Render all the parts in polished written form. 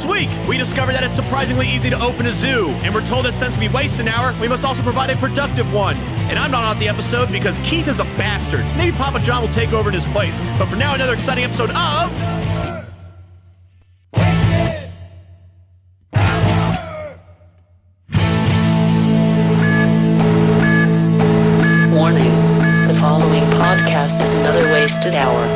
This week, we discovered that it's surprisingly easy to open a zoo, and we're told that since we waste an hour, we must also provide a productive one. And I'm not on the episode because Keith is a bastard. Maybe Papa John will take over in his place. But for now, another exciting episode of... Warning. The following podcast is another wasted hour.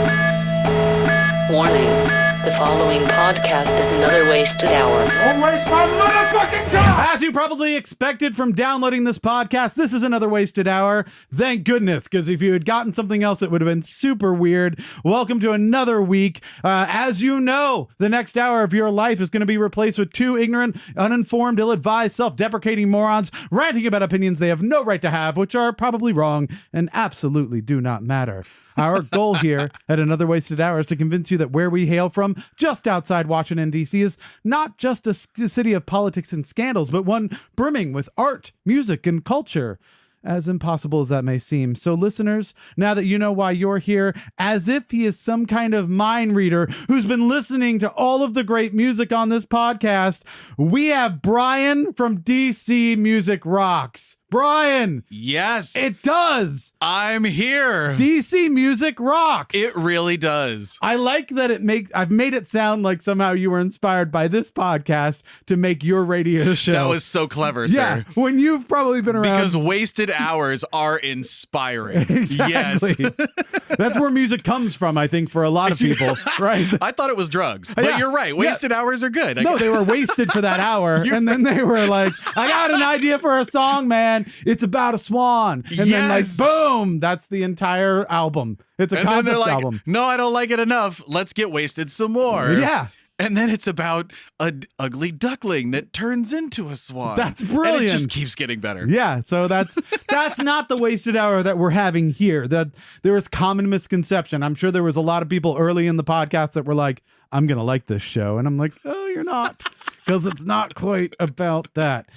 Warning. The following podcast is another wasted hour. Don't waste my motherfucking time! As you probably expected from downloading this podcast, this is another wasted hour. Thank goodness, because if you had gotten something else, it would have been super weird. Welcome to another week. As you know, the next hour of your life is going to be replaced with two ignorant, uninformed, ill-advised, self-deprecating morons ranting about opinions they have no right to have, which are probably wrong and absolutely do not matter. Our goal here at Another Wasted Hour is to convince you that where we hail from, just outside Washington, D.C., is not just a city of politics and scandals, but one brimming with art, music, and culture. As impossible as that may seem. So listeners, now that you know why you're here, as if he is some kind of mind reader who's been listening to all of the great music on this podcast, we have Brian from DC Music Rocks. Brian! Yes. It does! I'm here. DC Music Rocks! It really does. I like that I've made it sound like somehow you were inspired by this podcast to make your radio show. That was so clever, yeah, sir. when you've probably been around. Because wasted hours are inspiring. Exactly. Yes. That's where music comes from, I think, for a lot of people, right? I thought it was drugs, but Yeah. you're right. Wasted hours are good. No, they were wasted for that hour, and then they were like, I got an idea for a song, man. It's about a swan. And then like, Yes. boom, that's the entire album. It's a And then concept they're like, album. no, I don't like it enough. Let's get wasted some more. Yeah. And then it's about an ugly duckling that turns into a swan. That's And brilliant. it just keeps getting better. Yeah, so that's not the wasted hour that we're having here. That there is common misconception. I'm sure there was a lot of people early in the podcast that were like, I'm going to like this show. And I'm like, oh, you're not, because it's not quite about that.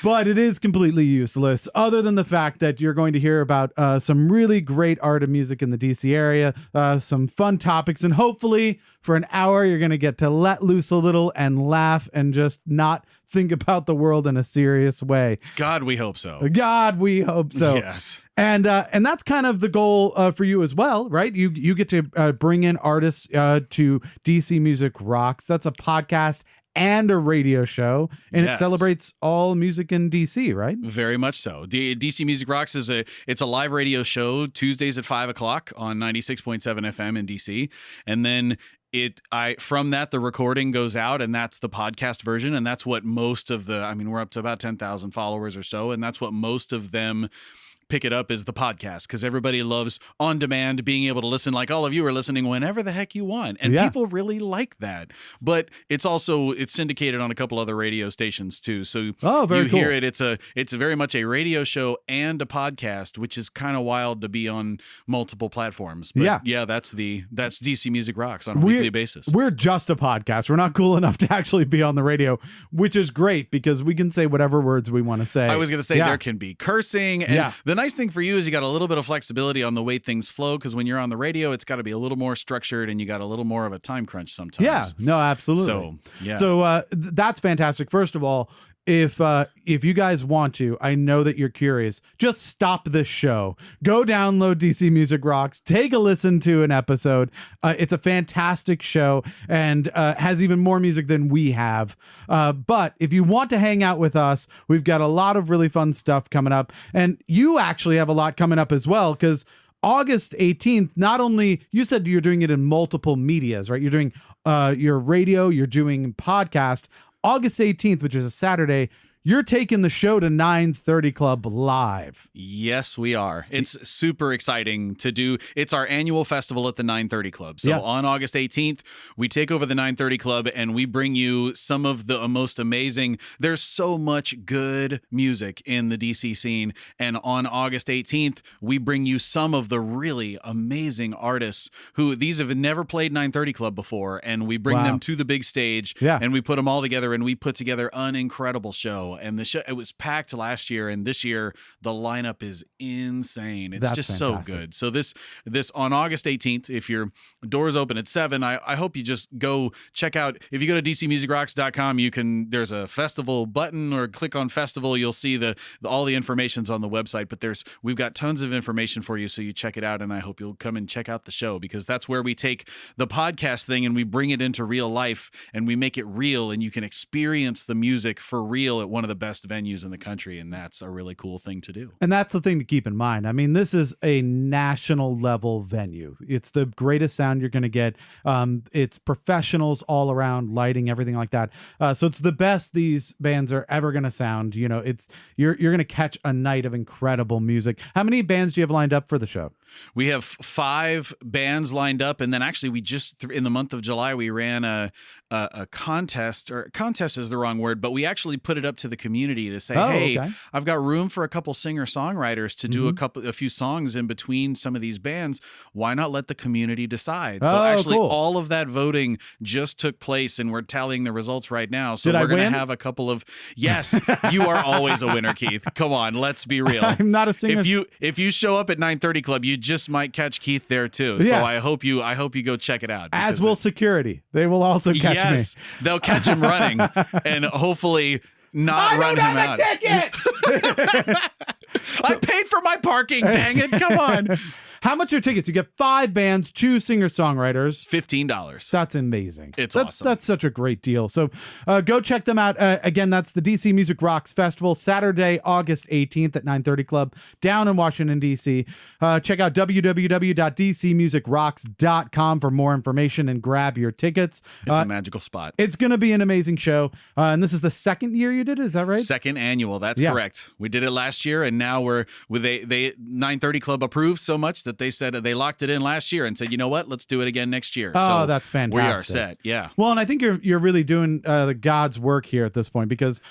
But it is completely useless, other than the fact that you're going to hear about some really great art and music in the DC area, some fun topics, and hopefully for an hour you're going to get to let loose a little and laugh and just not think about the world in a serious way. God, we hope so. God, we hope so. Yes. And that's kind of the goal for you as well, right? You get to bring in artists to DC Music Rocks. That's a podcast and a radio show, and Yes. it celebrates all music in DC, right? Very much so. DC Music Rocks it's a live radio show Tuesdays at 5:00 on 96.7 FM in DC, and then from that the recording goes out, and that's the podcast version, and that's what most of we're up to about 10,000 followers or so, and that's what most of them pick it up is the podcast, because everybody loves on demand, being able to listen, like all of you are listening whenever the heck you want, and people really like that. But it's syndicated on a couple other radio stations too, so very hear cool. it. It's very much a radio show and a podcast, which is kind of wild to be on multiple platforms. But that's DC Music Rocks on a weekly basis. We're just a podcast. We're not cool enough to actually be on the radio, which is great because we can say whatever words we want to say. I was going to say there can be cursing, and the nice thing for you is you got a little bit of flexibility on the way things flow, because when you're on the radio, it's got to be a little more structured, and you got a little more of a time crunch sometimes. Yeah, no, absolutely. So that's fantastic. First of all, if you guys want to, I know that you're curious, just stop this show. Go download DC Music Rocks. Take a listen to an episode. It's a fantastic show and has even more music than we have. But if you want to hang out with us, we've got a lot of really fun stuff coming up. And you actually have a lot coming up as well, because August 18th, not only, you said you're doing it in multiple medias, right? You're doing your radio, you're doing podcast. August 18th, which is a Saturday, you're taking the show to 930 Club live. Yes, we are. It's super exciting to do. It's our annual festival at the 930 Club. So on August 18th, we take over the 930 Club and we bring you some of the most amazing. There's so much good music in the DC scene. And on August 18th, we bring you some of the really amazing artists who these have never played 930 Club before. And we bring them to the big stage and we put them all together and we put together an incredible show. And the show, it was packed last year, and this year the lineup is insane. It's That's just fantastic. so good. So this on August 18th, if your doors open at 7, I hope you just go check out. If you go to dcmusicrocks.com, there's a festival button, or click on festival. You'll see all the information's on the website, but we've got tons of information for you, so you check it out. And I hope you'll come and check out the show, because that's where we take the podcast thing and we bring it into real life, and we make it real, and you can experience the music for real at one of the best venues in the country. And that's a really cool thing to do. And that's the thing to keep in mind. I mean, this is a national level venue. It's the greatest sound you're going to get. It's professionals all around, lighting, everything like that. So it's the best these bands are ever going to sound. You know, you're going to catch a night of incredible music. How many bands do you have lined up for the show? We have 5 bands lined up, and then actually we just in the month of July we ran a contest, or contest is the wrong word, but we actually put it up to the community to say, hey, okay. I've got room for a couple singer-songwriters to do a few songs in between some of these bands. Why not let the community decide? So actually cool. all of that voting just took place, and we're tallying the results right now. So Did I we're going win? to have a couple of Yes, you are always a winner, Keith. Come on, let's be real. I'm not a singer. If you show up at 9:30 Club, you just might catch Keith there too. So Yeah. I hope you go check it out. As will security. They will also catch me. They'll catch him running, and hopefully not run him out. ticket. I paid for my parking. Dang it! Come on. How much are tickets? You get 5 bands, 2 singer-songwriters. $15. That's amazing. It's awesome. That's such a great deal. So go check them out. Again, that's the DC Music Rocks Festival, Saturday, August 18th at 9:30 Club down in Washington, D.C. Check out www.dcmusicrocks.com for more information and grab your tickets. It's a magical spot. It's going to be an amazing show. And this is the second year you did it. Is that right? Second annual. That's Yeah. correct. We did it last year, and now they 9:30 Club approved so much that they said they locked it in last year and said, you know what, let's do it again next year. Oh, So that's fantastic. We are set. Yeah. Well, and I think you're really doing the God's work here at this point, because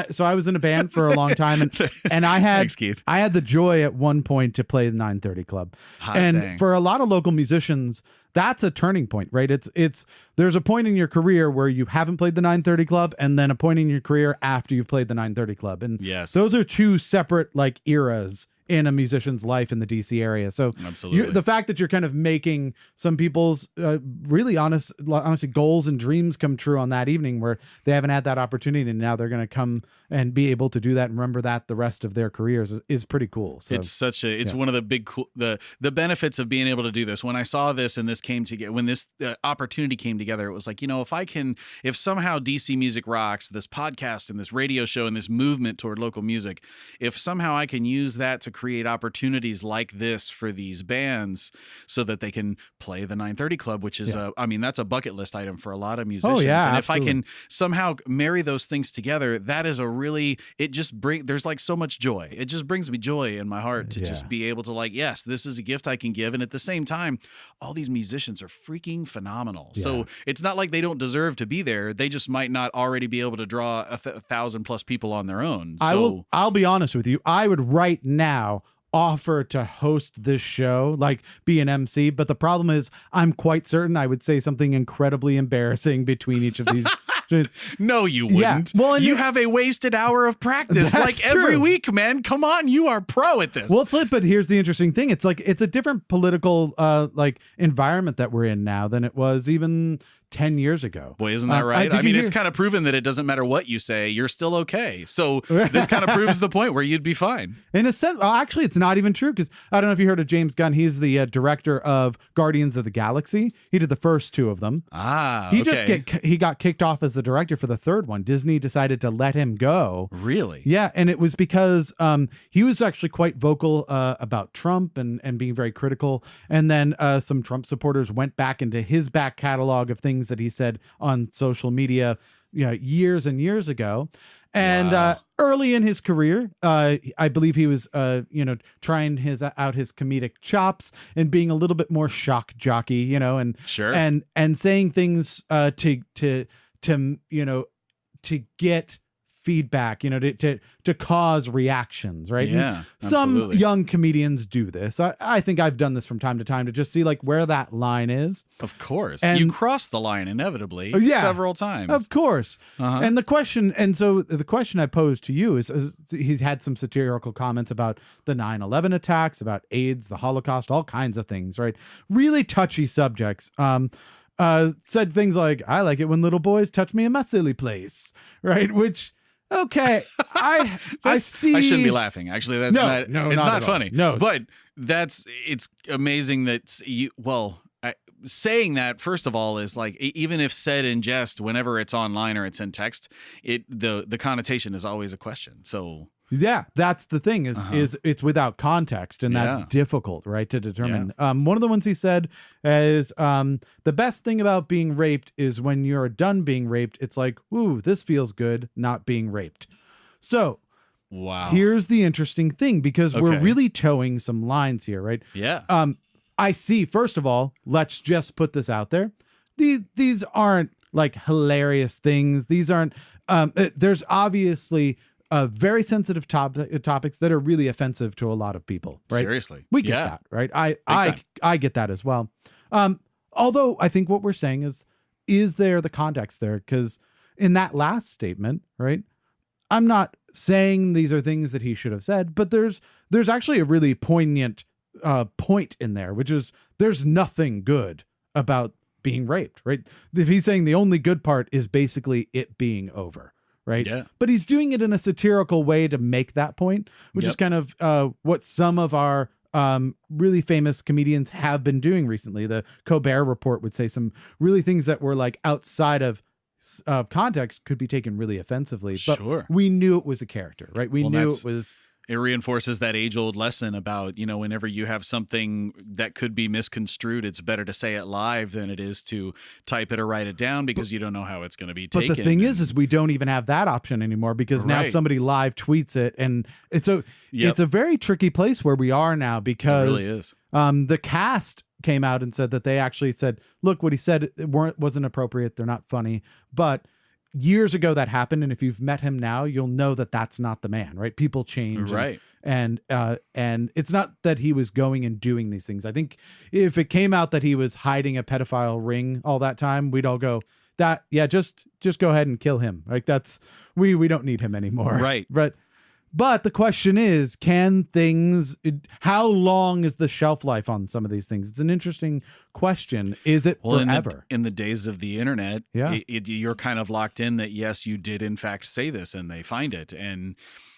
so I was in a band for a long time, and I had Thanks, Keith. I had the joy at one point to play the 9:30 Club, Hot and dang. for a lot of local musicians, that's a turning point, right? It's there's a point in your career where you haven't played the 9:30 Club, and then a point in your career after you've played the 9:30 Club, and Yes. those are two separate like eras in a musician's life in the DC area. So Absolutely. the fact that you're kind of making some people's really honestly goals and dreams come true on that evening where they haven't had that opportunity, and now they're going to come and be able to do that and remember that the rest of their careers is pretty cool. So It's one of the big the benefits of being able to do this. When I saw this and this came together, when this opportunity came together, it was like, if somehow DC Music Rocks, this podcast and this radio show and this movement toward local music, if somehow I can use that to create opportunities like this for these bands so that they can play the 9:30 Club, which is that's a bucket list item for a lot of musicians. yeah, and absolutely. if I can somehow marry those things together, that is there's like so much joy. It just brings me joy in my heart to just be able to yes, this is a gift I can give. And at the same time, all these musicians are freaking phenomenal. Yeah. So it's not like they don't deserve to be there. They just might not already be able to draw 1,000+ people on their own. So I'll be honest with you. I would right now offer to host this show, like be an MC, but the problem is I'm quite certain I would say something incredibly embarrassing between each of these. no, you wouldn't. Well, and you have a wasted hour of practice That's every true. week, man. Come on, you are pro at this. Well, but here's the interesting thing. It's like it's a different political environment that we're in now than it was even 10 years ago. Boy, isn't that right? did you It's hear- kind of proven that it doesn't matter what you say, you're still okay. So this kind of proves the point where you'd be fine. In a sense, well, actually, it's not even true, because I don't know if you heard of James Gunn. He's the director of Guardians of the Galaxy. He did the first 2 of them. He got kicked off as the director for the 3rd one. Disney decided to let him go. Really? Yeah, and it was because he was actually quite vocal about Trump and being very critical. And then some Trump supporters went back into his back catalog of things that he said on social media, years and years ago. And Wow. Early in his career, I believe he was, trying out his comedic chops and being a little bit more shock jockey, and Sure. and saying things to get feedback, to cause reactions, right? Yeah, And some absolutely. young comedians do this. I think I've done this from time to time to just see like where that line is. Of course. And- you cross the line inevitably Yeah. several times. Of course. Uh-huh. And the question I posed to you is he's had some satirical comments about the 9/11 attacks, about AIDS, the Holocaust, all kinds of things, right? Really touchy subjects. Said things like, I like it when little boys touch me in my silly place, right? Which, okay, I see. I shouldn't be laughing. Actually, that's No, not. no, it's not not at all. funny. No, but it's amazing that you. Well, saying that first of all is like even if said in jest, whenever it's online or it's in text, the connotation is always a question. So Yeah, that's the thing is it's without context, and that's Yeah. difficult, right, to determine. One of the ones he said is the best thing about being raped is when you're done being raped, it's like, ooh, this feels good, not being raped. So wow. here's the interesting thing, because we're Okay. really towing some lines here, right? Yeah. I see, first of all, let's just put this out there. These aren't like hilarious things. These aren't, there's obviously very sensitive topics that are really offensive to a lot of people, right? Seriously. We get Yeah. that, right? I time. get that as well. Although I think what we're saying is there the context there? Because in that last statement, right, I'm not saying these are things that he should have said, but there's actually a really poignant point in there, which is there's nothing good about being raped, right? If he's saying the only good part is basically it being over, right? Yeah. But he's doing it in a satirical way to make that point, which Yep. is kind of what some of our really famous comedians have been doing recently. The Colbert Report would say some really things that were like outside of context could be taken really offensively, but Sure. we knew it was a character, right? We Well, knew that's- it was. It reinforces that age-old lesson about, whenever you have something that could be misconstrued, it's better to say it live than it is to type it or write it down because you don't know how it's going to be But taken. the thing is we don't even have that option anymore, because now Right. somebody live tweets it, and it's a very tricky place where we are now, it because really is. the cast came out and said that they actually said, look, what he said wasn't appropriate. They're not funny, but years ago that happened. And if you've met him now, you'll know that that's not the man, right? People change. Right. And it's not that he was going and doing these things. I think if it came out that he was hiding a pedophile ring all that time, we'd all go, just go ahead and kill him. Like we don't need him anymore. Right. But the question is, how long is the shelf life on some of these things? It's an interesting question. Is it forever? In the days of the internet, Yeah. you're kind of locked in that, yes, you did in fact say this, and they find it.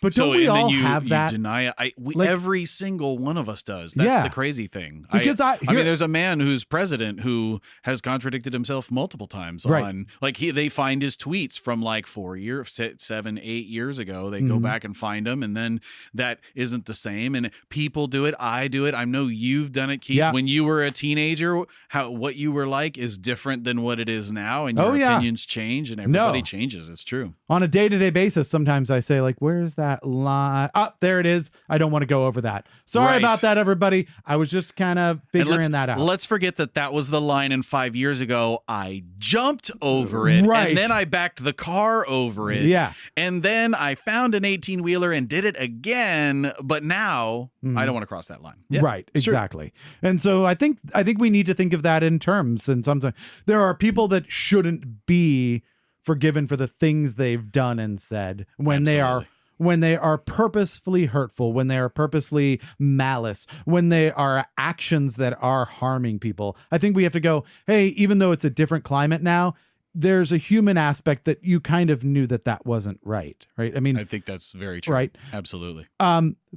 But don't we and then all you, have you that? deny it. Like- every single one of us does. That's Yeah. the crazy thing. Because I mean, there's a man who's president who has contradicted himself multiple times Right. on, like, they find his tweets from like 7, 8 years ago. They go Mhm. back and find them, and then that isn't the same. And people do it. I do it. I know you've done it, Keith. Yeah. When you were a teenager, what you were like is different than what it is now, and your Oh, yeah. opinions change, and everybody No. changes. It's true. On a day-to-day basis, sometimes I say, like, where's that line? Oh, there it is. I don't want to go over that. Sorry Right. about that, everybody. I was just kind of And figuring that out. Let's forget that was the line. And 5 years ago, I jumped over it, Right. and then I backed the car over it, Yeah. and then I found an 18-wheeler and did it again. But now I don't want to cross that line. Yeah, Right, it's true. exactly. And so I think we need to think of that in terms. And sometimes there are people that shouldn't be forgiven for the things they've done and said when they are purposefully hurtful, when they are purposely malice, when they are actions that are harming people. I think we have to go, hey, even though it's a different climate now, there's a human aspect that you kind of knew that wasn't right. I mean, I think that's very true. Right. Absolutely.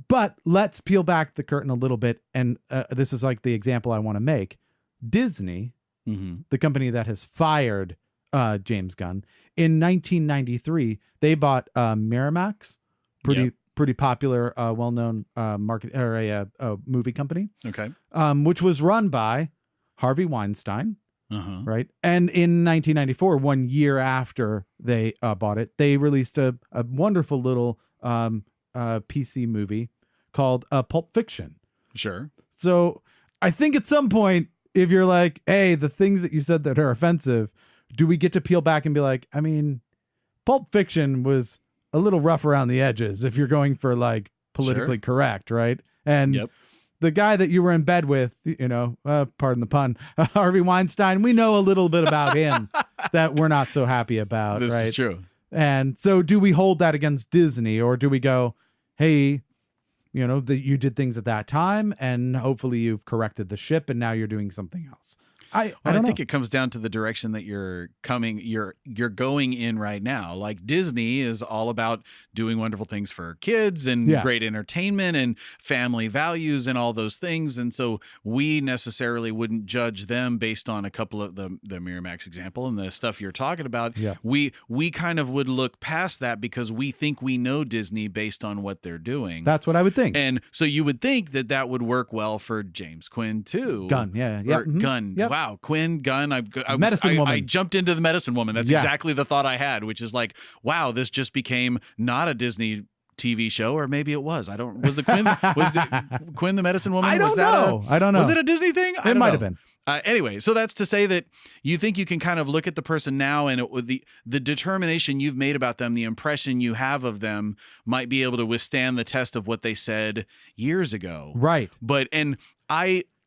but let's peel back the curtain a little bit. And this is like the example I want to make. Disney, Mm-hmm. the company that has fired James Gunn, in 1993, they bought Miramax, pretty popular, well-known market or a movie company, Okay. which was run by Harvey Weinstein. Uh-huh. Right. And in 1994, 1 year after they bought it, they released a wonderful little PC movie called Pulp Fiction. Sure. So I think at some point, if you're like, hey, the things that you said that are offensive, do we get to peel back and be like, I mean, Pulp Fiction was a little rough around the edges if you're going for like politically correct, right? And Yep. the guy that you were in bed with, pardon the pun, Harvey Weinstein, we know a little bit about him that we're not so happy about, This right? is true. And so do we hold that against Disney, or do we go, hey, that you did things at that time and hopefully you've corrected the ship and now you're doing something else? I think it comes down to the direction that you're going in right now. Like Disney is all about doing wonderful things for kids and great entertainment and family values and all those things. And so we necessarily wouldn't judge them based on a couple of the Miramax example and the stuff you're talking about. Yeah. We kind of would look past that because we think we know Disney based on what they're doing. That's what I would think. And so you would think that would work well for James Quinn too. Gunn, yeah. Or Gunn. Yep. Wow, Quinn, Gunn. Medicine Woman. I jumped into the Medicine Woman. That's exactly the thought I had, which is like, wow, this just became not a Disney TV show, or maybe it was. Was Quinn the Medicine Woman? I don't know. I don't know. Was it a Disney thing? It might have been. Anyway, so that's to say that you think you can kind of look at the person now and with the determination you've made about them, the impression you have of them might be able to withstand the test of what they said years ago. Right.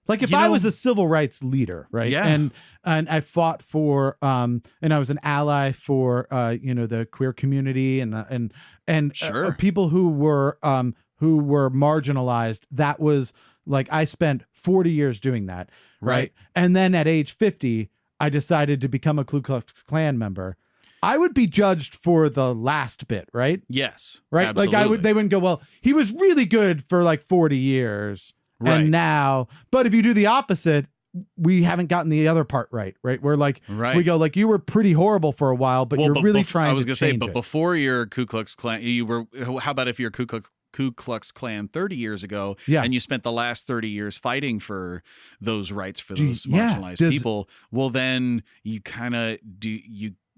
Like if I was a civil rights leader, right? Yeah. And I fought for and I was an ally for the queer community and Sure. people who were marginalized. That was like I spent 40 years doing that, right? And then at age 50, I decided to become a Ku Klux Klan member. I would be judged for the last bit, right? Yes. Right? Absolutely. Like they wouldn't go, well, he was really good for like 40 years. Right. And now, but if you do the opposite, we haven't gotten the other part right? We're like, we go like, you were pretty horrible for a while, but you're really trying to change it. I was going to say, but before your Ku Klux Klan, how about if you're Ku Klux Klan 30 years ago and you spent the last 30 years fighting for those rights for those marginalized people, well, then you kind of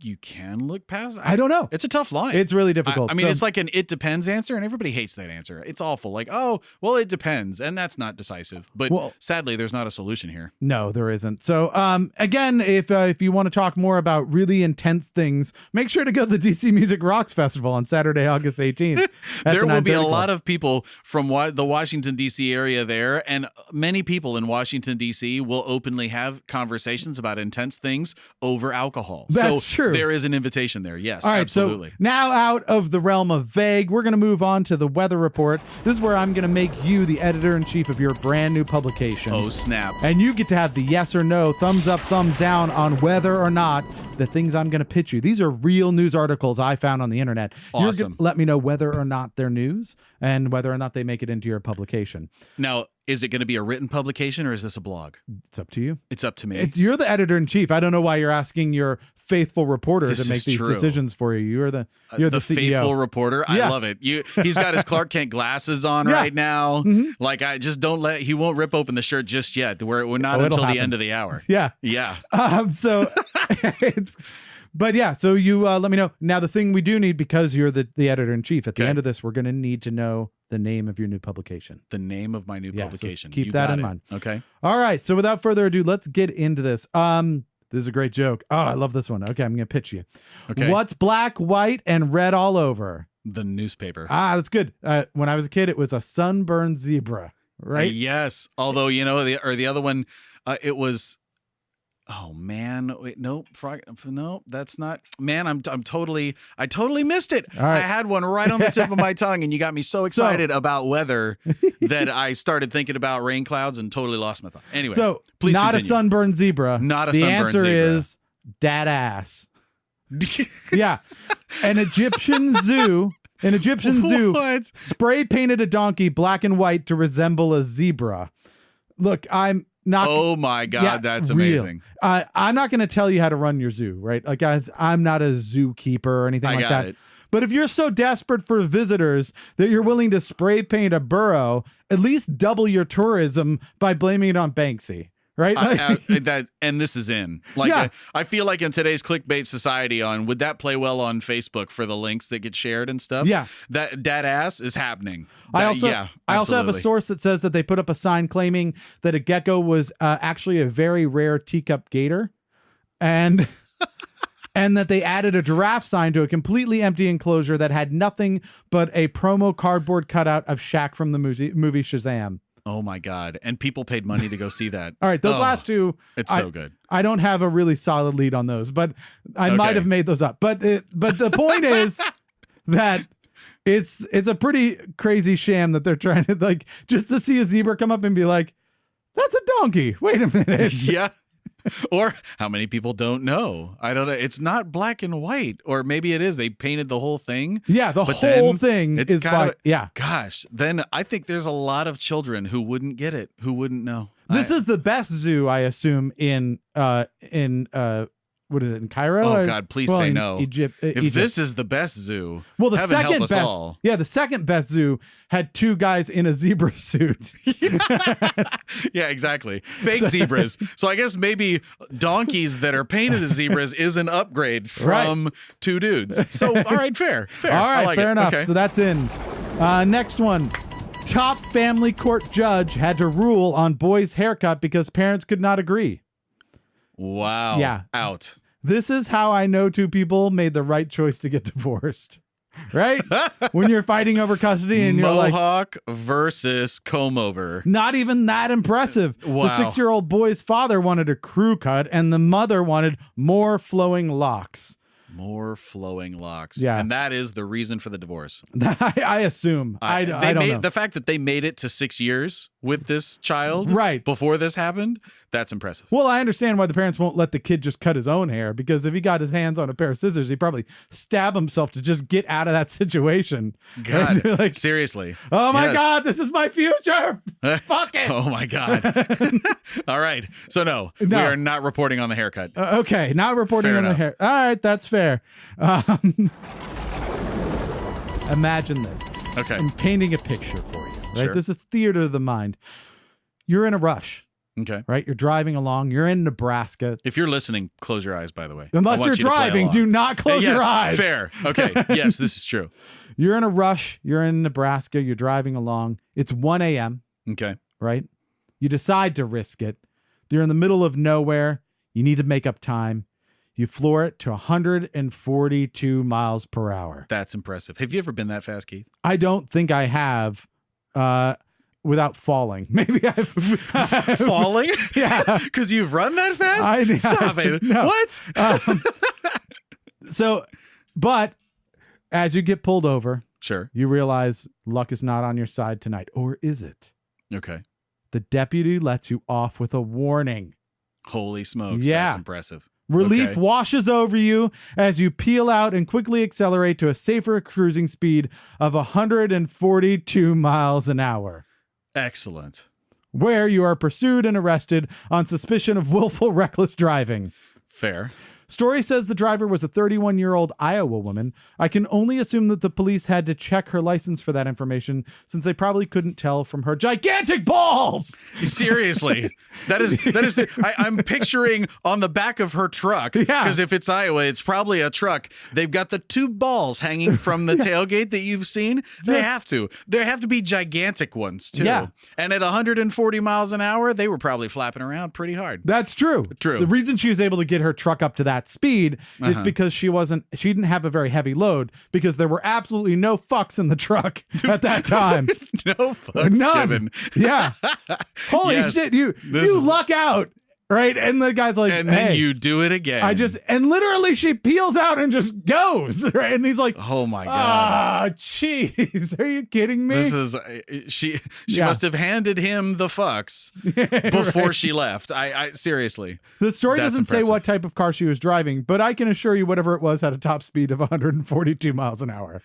you can look past it. I don't know. It's a tough line. It's really difficult. I mean, it's like an "it depends" answer, and everybody hates that answer. It's awful. Like, oh, well, it depends, and that's not decisive. But sadly, there's not a solution here. No, there isn't. So, again, if you want to talk more about really intense things, make sure to go to the DC Music Rocks Festival on Saturday, August 18th. There will be a lot of people from the Washington, D.C. area there, and many people in Washington, D.C. will openly have conversations about intense things over alcohol. That's true. There is an invitation there. Yes, all right, absolutely. So now out of the realm of vague, we're going to move on to the weather report. This is where I'm going to make you the editor-in-chief of your brand new publication. Oh, snap. And you get to have the yes or no, thumbs up, thumbs down on whether or not the things I'm going to pitch you. These are real news articles I found on the internet. Awesome. You're going to let me know whether or not they're news and whether or not they make it into your publication. Now, is it going to be a written publication or is this a blog? It's up to you. It's up to me. You're the editor-in-chief. I don't know why you're asking your faithful reporter to make these decisions for you. You're the CEO. Faithful reporter. I love it. He's got his Clark Kent glasses on right now. Mm-hmm. Like I just he won't rip open the shirt just yet. We're not until the end of the hour. Yeah. Yeah. So but yeah, so you let me know. Now the thing we do need, because you're the editor-in-chief, at the end of this, we're going to need to know the name of your new publication. The name of my new publication. So keep that in mind. Okay. All right. So without further ado, let's get into this. This is a great joke. Oh, I love this one. Okay, I'm going to pitch you. Okay. What's black, white, and red all over? The newspaper. That's good. When I was a kid, it was a sunburned zebra, right? Yes. Although, the other one, it was... Oh man, wait, no, that's not, man, I totally missed it. All right. I had one right on the tip of my tongue and you got me so excited about weather that I started thinking about rain clouds and totally lost my thought. Anyway, so please not continue. A sunburned zebra. Not a the sunburned answer zebra. is dad ass. Yeah. An Egyptian zoo spray painted a donkey black and white to resemble a zebra. Look, I'm not. Oh my God, that's amazing. I'm not going to tell you how to run your zoo, right? Like I'm not a zookeeper or anything like that. But if you're so desperate for visitors that you're willing to spray paint a burrow, at least double your tourism by blaming it on Banksy. Right? And this is in. Like, I feel like in today's clickbait society, would that play well on Facebook for the links that get shared and stuff? Yeah. That ass is happening. I also have a source that says that they put up a sign claiming that a gecko was actually a very rare teacup gator. And And that they added a giraffe sign to a completely empty enclosure that had nothing but a promo cardboard cutout of Shaq from the movie Shazam. Oh my God. And people paid money to go see that. All right, those last two. It's so good. I don't have a really solid lead on those, but I might have made those up. But the point is that it's a pretty crazy sham that they're trying to, like, just to see a zebra come up and be like, that's a donkey. Wait a minute. Yeah. Or how many people don't know? I don't know. It's not black and white, or maybe it is. They painted the whole thing. Yeah, the whole thing is black. Yeah. Gosh, then I think there's a lot of children who wouldn't get it, who wouldn't know. This is the best zoo, I assume, in what is it, in Cairo? Oh God, please say no. Egypt. This is the best zoo, well, the heaven second help us best. all. Yeah, the second best zoo had two guys in a zebra suit. Yeah, exactly. Fake zebras. So I guess maybe donkeys that are painted as zebras is an upgrade from two dudes. So all right, fair. All right, I like fair it. enough. Okay. So that's in. Next one. Top family court judge had to rule on boy's haircut because parents could not agree. Wow. Yeah. Out. This is how I know two people made the right choice to get divorced. Right? When you're fighting over custody and you're like, Mohawk versus comb over. not even that impressive. Wow. The 6-year-old boy's father wanted a crew cut and the mother wanted more flowing locks. More flowing locks. Yeah. And that is the reason for the divorce. I assume. I don't know. The fact that they made it to 6 years with this child Right. before this happened, that's impressive. Well, I understand why the parents won't let the kid just cut his own hair, because if he got his hands on a pair of scissors, he'd probably stab himself to just get out of that situation. God, Like, seriously. oh my Yes. God, this is my future. Fuck it. Oh my God. All right. So no, we No. are not reporting on the haircut. Okay, not reporting Fair on the enough. hair. All right, that's fair. Imagine this. Okay. I'm painting a picture for you, right? Sure. This is theater of the mind. You're in a rush, Okay. right? You're driving along. You're in Nebraska. If you're listening, close your eyes, by the way. I Unless want you're you to play driving, along. do not close Yes, your eyes. Fair. Okay. Yes, this is true. You're in a rush. You're in Nebraska. You're driving along. It's 1 a.m., Okay. right? You decide to risk it. You're in the middle of nowhere. You need to make up time. You floor it to 142 miles per hour. That's impressive. Have you ever been that fast, Keith? I don't think I have without falling. Maybe I've Falling? Yeah. Because you've run that fast? Stop it. No. What? But as you get pulled over, Sure. you realize luck is not on your side tonight. Or is it? Okay. The deputy lets you off with a warning. Holy smokes. Yeah. That's impressive. Relief Okay. washes over you as you peel out and quickly accelerate to a safer cruising speed of 142 miles an hour, Excellent. where you are pursued and arrested on suspicion of willful reckless driving. Fair. Story says the driver was a 31-year-old Iowa woman. I can only assume that the police had to check her license for that information, since they probably couldn't tell from her gigantic balls. Seriously. I'm picturing on the back of her truck. Yeah. Because if it's Iowa, it's probably a truck. They've got the two balls hanging from the tailgate that you've seen. They Yes. have to. There have to be gigantic ones, too. Yeah. And at 140 miles an hour, they were probably flapping around pretty hard. That's true. True. The reason she was able to get her truck up to that speed is because she didn't have a very heavy load, because there were absolutely no fucks in the truck at that time. No fucks None. given. Yeah. Holy Yes. shit, you This is- luck out. Right? And the guy's like, And hey, then you do it again. and literally she peels out and just goes. Right? And he's like, Oh my God. ah, jeez, are you kidding me? This is she Yeah. must have handed him the fucks before she left. I seriously. The story That's doesn't say impressive. what type of car she was driving, but I can assure you whatever it was had a top speed of 142 miles an hour.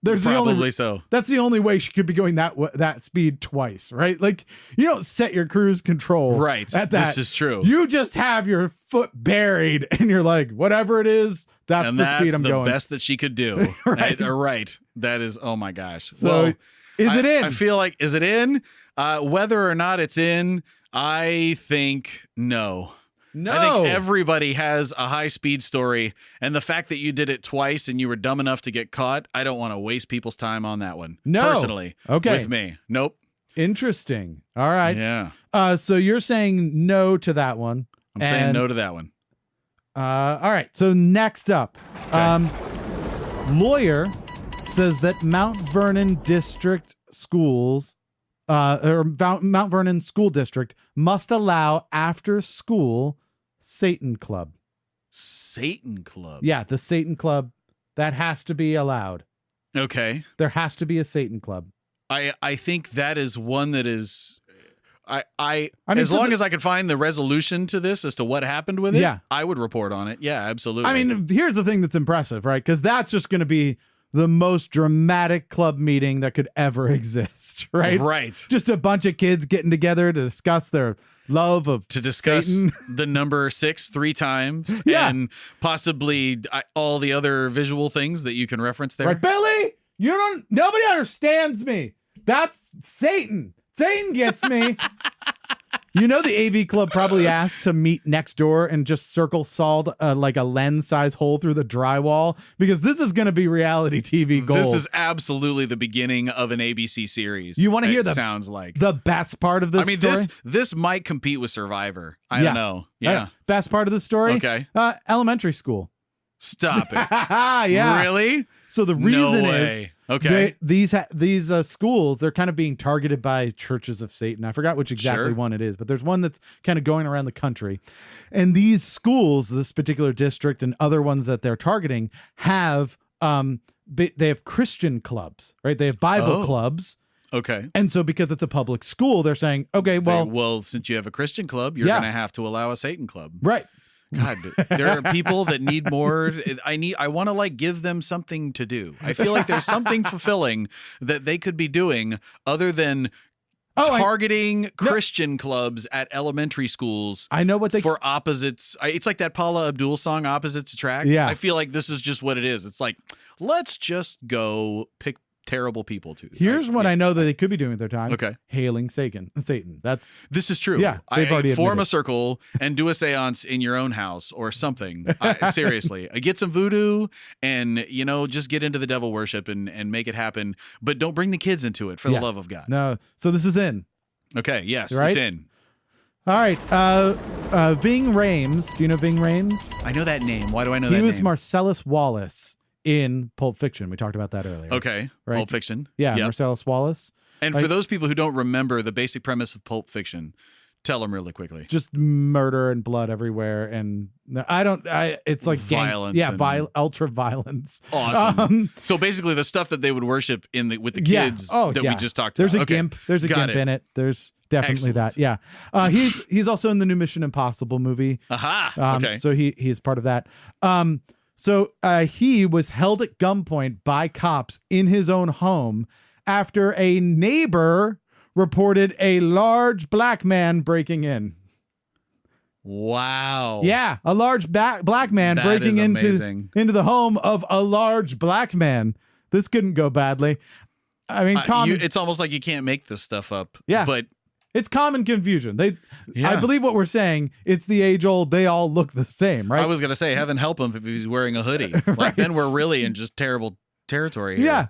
There's Probably so. That's the only way she could be going that speed twice, right? Like, you don't set your cruise control Right. at that. This is true. You just have your foot buried and you're like, whatever it is, that's And the that's speed I'm the going. best that she could do. Right. Right. That is, oh my gosh. So, Well, is it in? I feel like, is it in? Whether or not it's in, I think no. No. I think everybody has a high speed story, and the fact that you did it twice and you were dumb enough to get caught, I don't want to waste people's time on that one. No. Personally. Okay. With me. Nope. Interesting. All right. Yeah. So you're saying no to that one. I'm saying no to that one. All right. So next up, lawyer says that Mount Vernon District Schools, or Mount Vernon School District must allow after school Satan Club. Satan Club. Yeah, the Satan Club, that has to be allowed. Okay. There has to be a Satan Club. I think that is one that is I mean, as long as I could find the resolution to this as to what happened with it, Yeah. I would report on it. Yeah, absolutely. I mean, here's the thing that's impressive, right? Because that's just going to be the most dramatic club meeting that could ever exist, right? Right. Just a bunch of kids getting together to discuss their love of To discuss Satan. the number 6 3 times Yeah. and possibly all the other visual things that you can reference there. Right, Billy? Nobody understands me. That's Satan. Satan gets me. You know, the AV Club probably asked to meet next door and just circle sawed like a lens size hole through the drywall, because this is going to be reality TV gold. This is absolutely the beginning of an ABC series. You want to hear sounds like the best part of this story? this might compete with Survivor. I don't know. Yeah. Best part of the story? Okay. Elementary school. Stop it. Yeah. Really? So the reason No is way. Okay. these schools, they're kind of being targeted by churches of Satan. I forgot which exactly Sure. one it is, but there's one that's kind of going around the country. And these schools, this particular district and other ones that they're targeting, have they have Christian clubs, right? They have Bible clubs. Okay. And so because it's a public school, they're saying, okay, well, since you have a Christian club, you're Yeah. going to have to allow a Satan club. right. God, there are people that need more. I want to like give them something to do. I feel like there's something fulfilling that they could be doing other than targeting Christian clubs at elementary schools. I know what they for opposites. It's like that Paula Abdul song, "Opposites Attract." Yeah. I feel like this is just what it is. It's like, let's just go pick terrible people to. Here's what I know that they could be doing with their time. Okay. Hailing Satan. This is true. Yeah, they've already form admitted. a circle and do a seance in your own house or something. Seriously, get some voodoo and just get into the devil worship and make it happen. But don't bring the kids into it, for the love of God. No. So this is in. Okay. Yes, Right? it's in. All right. Ving Rhames. Do you know Ving Rhames? I know that name. Why do I know that He name? was Marcellus Wallace in Pulp Fiction. We talked about that earlier. Okay. Right. Pulp Fiction. Yeah, Yep. Marcellus Wallace. And for those people who don't remember the basic premise of Pulp Fiction, tell them really quickly. Just murder and blood everywhere, and it's like Violence violence, ultra violence. Awesome. So basically, the stuff that they would worship with the kids that we just talked There's about. a gimp. There's a Got gimp it. in it. There's definitely Excellent. that. Yeah. He's also in the new Mission Impossible movie. Aha. Okay. So he's part of that. So he was held at gunpoint by cops in his own home after a neighbor reported a large black man breaking in. Wow. Yeah, a large black man That breaking is amazing. into the home of a large black man. This couldn't go badly. I mean, it's almost like you can't make this stuff up. Yeah. But it's common confusion. I Yeah. believe what we're saying, it's the age old, they all look the same, right? I was going to say, heaven help him if he's wearing a hoodie. Like, then we're really in just terrible territory here. Yeah.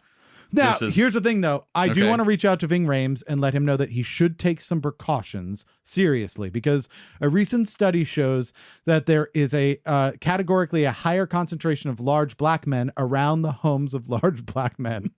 Now, This is- here's the thing, though. I do Okay. want to reach out to Ving Rhames and let him know that he should take some precautions seriously, because a recent study shows that there is categorically a higher concentration of large black men around the homes of large black men.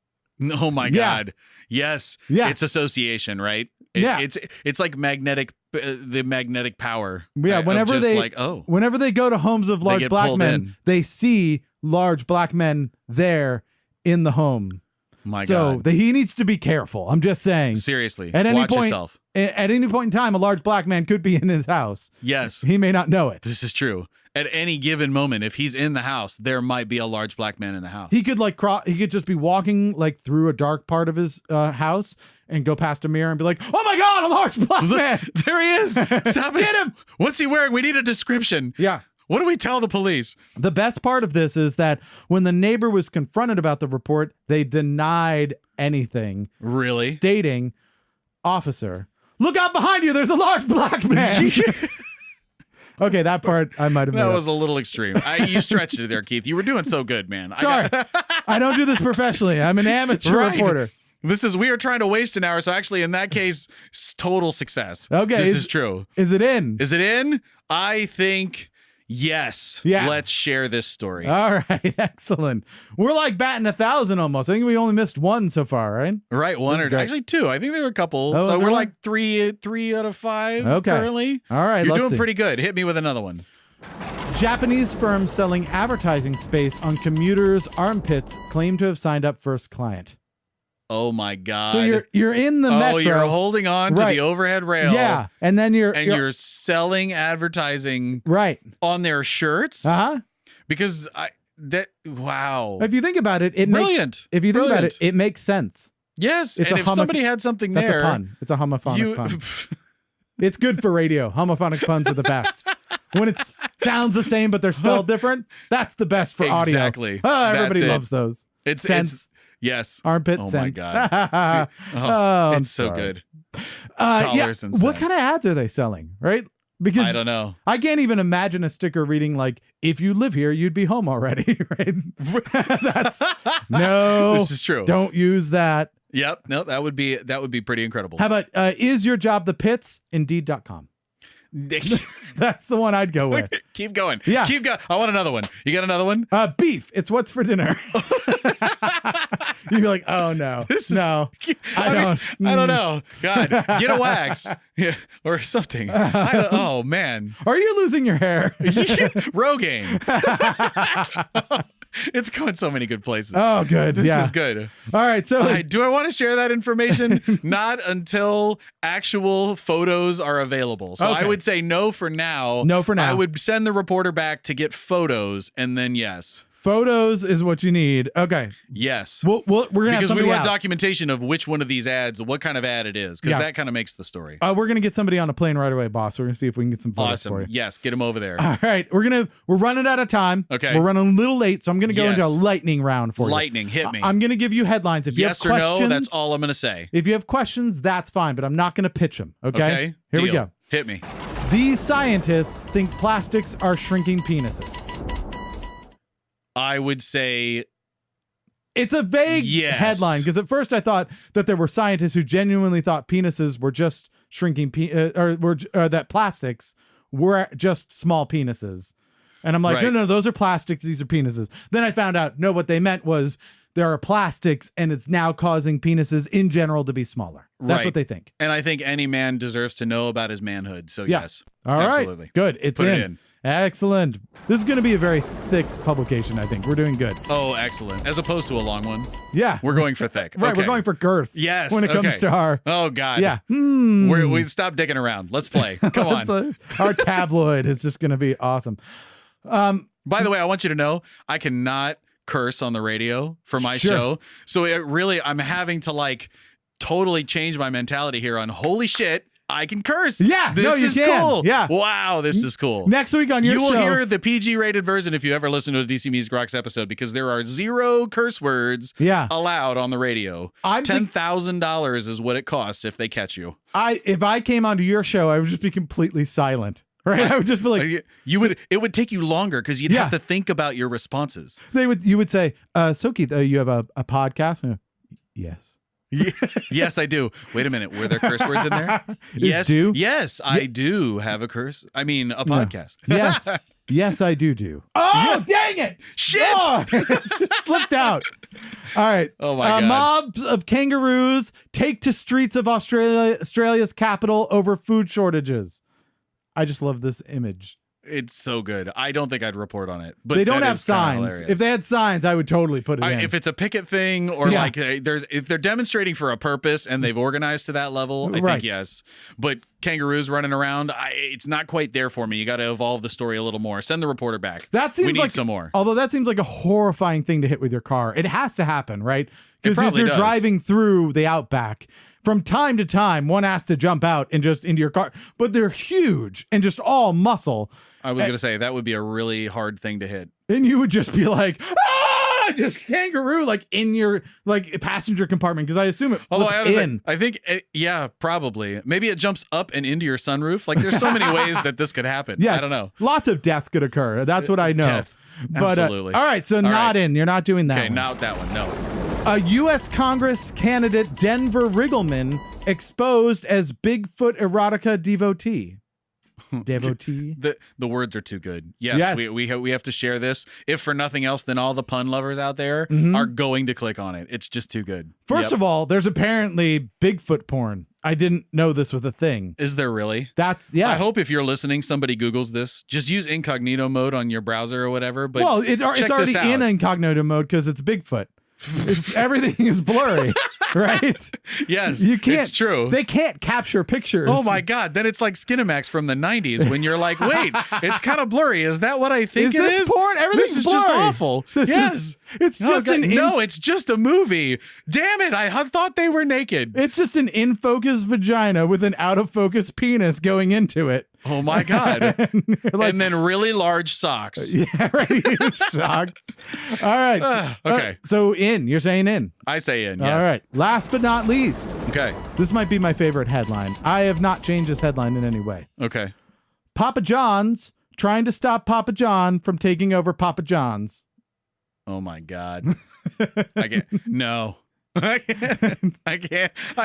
Oh my Yeah. God. Yes. Yeah. It's association, right? Yeah. It's like the magnetic power. Yeah, of whenever just whenever they go to homes of large get black pulled men, in. they see large black men there in the home. My So God. he needs to be careful. I'm just saying. Seriously. At any Watch point, yourself. At any point in time, a large black man could be in his house. Yes. He may not know it. This is true. At any given moment, if he's in the house, there might be a large black man in the house. He could he could just be walking like through a dark part of his house and go past a mirror and be like, "Oh my God, a large black man!" There he is. Stop it. Get him. What's he wearing? We need a description. Yeah. What do we tell the police? The best part of this is that when the neighbor was confronted about the report, they denied anything. Really? Stating, "Officer, look out behind you. There's a large black man." Okay, that part I might have made That up. was a little extreme. You stretched it there, Keith. You were doing so good, man. Sorry. I don't do this professionally. I'm an amateur Right. reporter. We are trying to waste an hour. So actually, in that case, total success. Okay, This is true. Is it in? Is it in? I think Yes. Yeah. Let's share this story. All right, excellent. We're like batting 1,000 almost. I think we only missed one so far, right? Right, one That's or great. actually two. I think there were a couple. Oh, So we're really? like three out of 5 Okay. currently. All right, You're let's doing see. pretty good. Hit me with another one. Japanese firm selling advertising space on commuters' armpits claim to have signed up first client. Oh my God. So you're in the oh, metro. you're holding on to Right. the overhead rail. Yeah, and then you're selling advertising right. on their shirts Uh-huh. because wow. If you think about it, it Brilliant. If you think about Brilliant. it makes sense. Yes, It's and a if somebody had something That's there, a pun. It's a homophonic pun. It's good for radio. Homophonic puns are the best. When it sounds the same but they're spelled different, that's the best for audio. Exactly. Oh, everybody That's it. loves those. It's yes. Armpit Oh sense. my God. Oh, I'm it's so sorry. good. Yeah. Dollars and What cents. kind of ads are they selling? Right? Because I don't know. I can't even imagine a sticker reading like, "If you live here, you'd be home already." Right? That's no. This is true. Don't use that. Yep. No, that would be pretty incredible. How about is your job the pits? Indeed.com. That's the one I'd go with. Keep going. Yeah. Keep going. I want another one. You got another one? Beef. It's what's for dinner. You'd be like, oh no, no, I don't know. God, get a wax or something. Oh man, Are you losing your hair? Rogaine. It's going so many good places. Oh, good. This yeah. is good. All right. So Do I want to share that information? Not until actual photos are available. So Okay. I would say no for now. No for now. I would send the reporter back to get photos, and then yes. photos is what you need. Okay. Yes. We're gonna have Because we somebody want out. documentation of which one of these ads, what kind of ad it is, because Yeah. that kind of makes the story. We're gonna get somebody on a plane right away, boss. We're gonna see if we can get some photos for Awesome. you. Yes, get him over there. All right. We're running out of time. Okay. We're running a little late, so I'm gonna go Yes. into a lightning round for you. Lightning, hit me. I'm gonna give you headlines. If you Yes have or questions, no, that's all I'm going to say. If you have questions, that's fine, but I'm not gonna pitch them. Okay. Here we Deal. go. Hit me. These scientists think plastics are shrinking penises. I would say It's a vague Yes. headline because at first I thought that there were scientists who genuinely thought penises were just shrinking, that plastics were just small penises. And I'm like, Right. no, those are plastics. These are penises. Then I found out, no, what they meant was there are plastics and it's now causing penises in general to be smaller. That's Right. what they think. and I think any man deserves to know about his manhood. So Yeah. yes. All right. Absolutely. Good. It's Put it in. in. Excellent. This is going to be a very thick publication, I think. We're doing good. Oh, excellent. As opposed to a long one. Yeah. We're going for thick. Right. Okay. We're going for girth. Yes. When it comes okay. to our. Oh God. Yeah. We stop digging around. Let's play. Come on. Our tabloid is just going to be awesome. By the way, I want you to know I cannot curse on the radio for my Sure. show. So it really, I'm having to like totally change my mentality here on holy shit, I can curse. Yeah, This no, you is can. cool. Yeah. Wow, this is cool. Next week on your You will show. hear the PG rated version if you ever listen to a DC Music Rocks episode because there are 0 curse words Yeah. allowed on the radio. I'm think- $10,000 is what it costs if they catch you. If I came onto your show, I would just be completely silent. Right? I would just be like, It would take you longer because you'd Yeah. have to think about your responses. you would say, so Keith, you have a podcast? And I go, yes. Yes, I do. Wait a minute. Were there curse words in there? Is Yes. do? Yes, I do have a curse. I mean, a podcast. Yes. Yes, I do. Oh, dang it. Shit. Oh, it slipped out. All right. Oh, my God. Mobs of kangaroos take to streets of Australia's capital over food shortages. I just love this image. It's so good. I don't think I'd report on it. But They don't that have is kinda signs. hilarious. If they had signs, I would totally put it in. If it's a picket thing or Yeah. like if they're demonstrating for a purpose and they've organized to that level, I Right. think yes. But kangaroos running around, it's not quite there for me. You got to evolve the story a little more. Send the reporter back. That seems we need like some more. Although that seems like a horrifying thing to hit with your car. It has to happen, right? Because as probably you're does. driving through the outback, from time to time, one has to jump out and just into your car. But they're huge and just all muscle. I was going to say that would be a really hard thing to hit. And you would just be like, just kangaroo, like in your passenger compartment. Because I assume it Although flips in. I think, yeah, probably. Maybe it jumps up and into your sunroof. Like there's so many ways that this could happen. Yeah, I don't know. Lots of death could occur. That's what I know. Death. But, Absolutely. all right, so All not right. in. You're not doing that Okay, one. not that one. No. A U.S. Congress candidate, Denver Riggleman, exposed as Bigfoot erotica devotee. devotee. The words are too good. Yes. We have to share this. If for nothing else, then all the pun lovers out there are going to click on it. It's just too good. First of all, there's apparently Bigfoot porn. I didn't know this was a thing. Is there really? I hope if you're listening, somebody Googles this. Just use incognito mode on your browser or whatever. But well, it's already in incognito mode because it's Bigfoot. Everything is blurry, right? Yes, you can't. It's true. They can't capture pictures. Oh my God! Then it's like Skinemax from the '90s when you're like, wait, it's kind of blurry. Is that what I think it is? Is this porn? Everything's This is blurry. just awful. It's just it's just a movie. Damn it! I thought they were naked. It's just an in-focus vagina with an out-of-focus penis going into it. Oh my God. And then really large socks. Yeah, right. Socks. All right. Okay. So you're saying in. I say in, yes. All right. Last but not least. Okay. This might be my favorite headline. I have not changed this headline in any way. Okay. Papa John's trying to stop Papa John from taking over Papa John's. Oh my God. I can't. No. I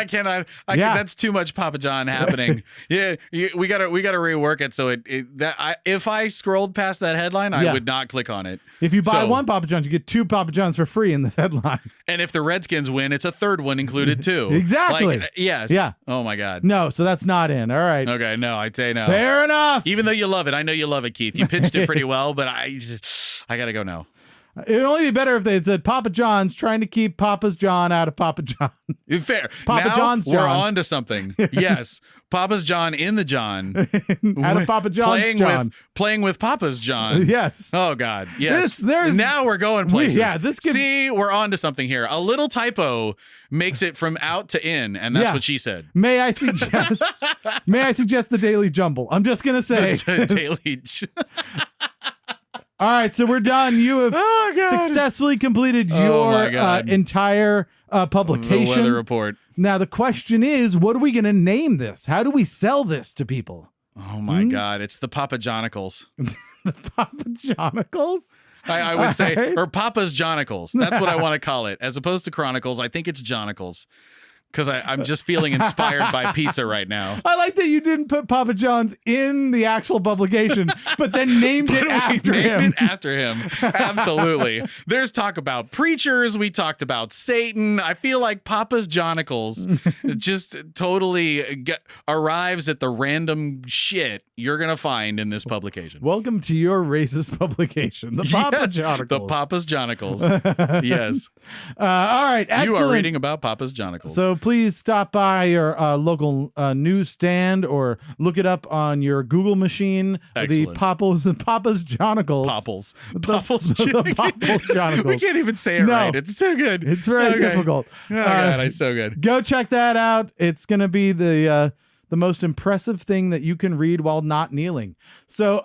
cannot. That's too much Papa John happening. Yeah, we gotta rework it so if I scrolled past that headline, I would not click on it. If you buy one Papa John's, you get 2 Papa John's for free in this headline. And if the Redskins win, it's a third one included too. Exactly. Yes. Yeah. Oh my God. No, so that's not in. All right. Okay. No, I'd say no. Fair enough. Even though you love it, I know you love it, Keith. You pitched it pretty well, but I gotta go no. It would only be better if they had said Papa John's trying to keep Papa's John out of Papa John. Fair. Papa now John's John. We're on to something. Yes. Papa's John in the John. Out of Papa John's John. Playing with Papa's John. Yes. Oh, God. Yes. Now we're going places. See, we're on to something here. A little typo makes it from out to in, and that's what she said. May I suggest the Daily Jumble? I'm just going to say. Daily All right, so we're done. You have successfully completed your entire publication. The weather report. Now, the question is, what are we going to name this? How do we sell this to people? Oh, my God. It's the Papa Johnicals. The Papa Johnicals? I would say, or Papa's Johnicals. That's what I want to call it. As opposed to Chronicles, I think it's Johnicals. Because I'm just feeling inspired by pizza right now. I like that you didn't put Papa John's in the actual publication, but then named it after him. Absolutely. There's talk about preachers. We talked about Satan. I feel like Papa's Johnicals just totally arrives at the random shit you're going to find in this publication. Welcome to your racist publication, the Papa Johnicals. The Papa's Johnicals. Yes. All right. Excellent. You are reading about Papa's Johnicals. So please stop by your local newsstand or look it up on your Google machine. Excellent. The Papa's Johnicals. The Papa's Johnicals. We can't even say it right. It's too good. It's very difficult. Oh, God, it's so good. Go check that out. It's going to be the most impressive thing that you can read while not kneeling. So,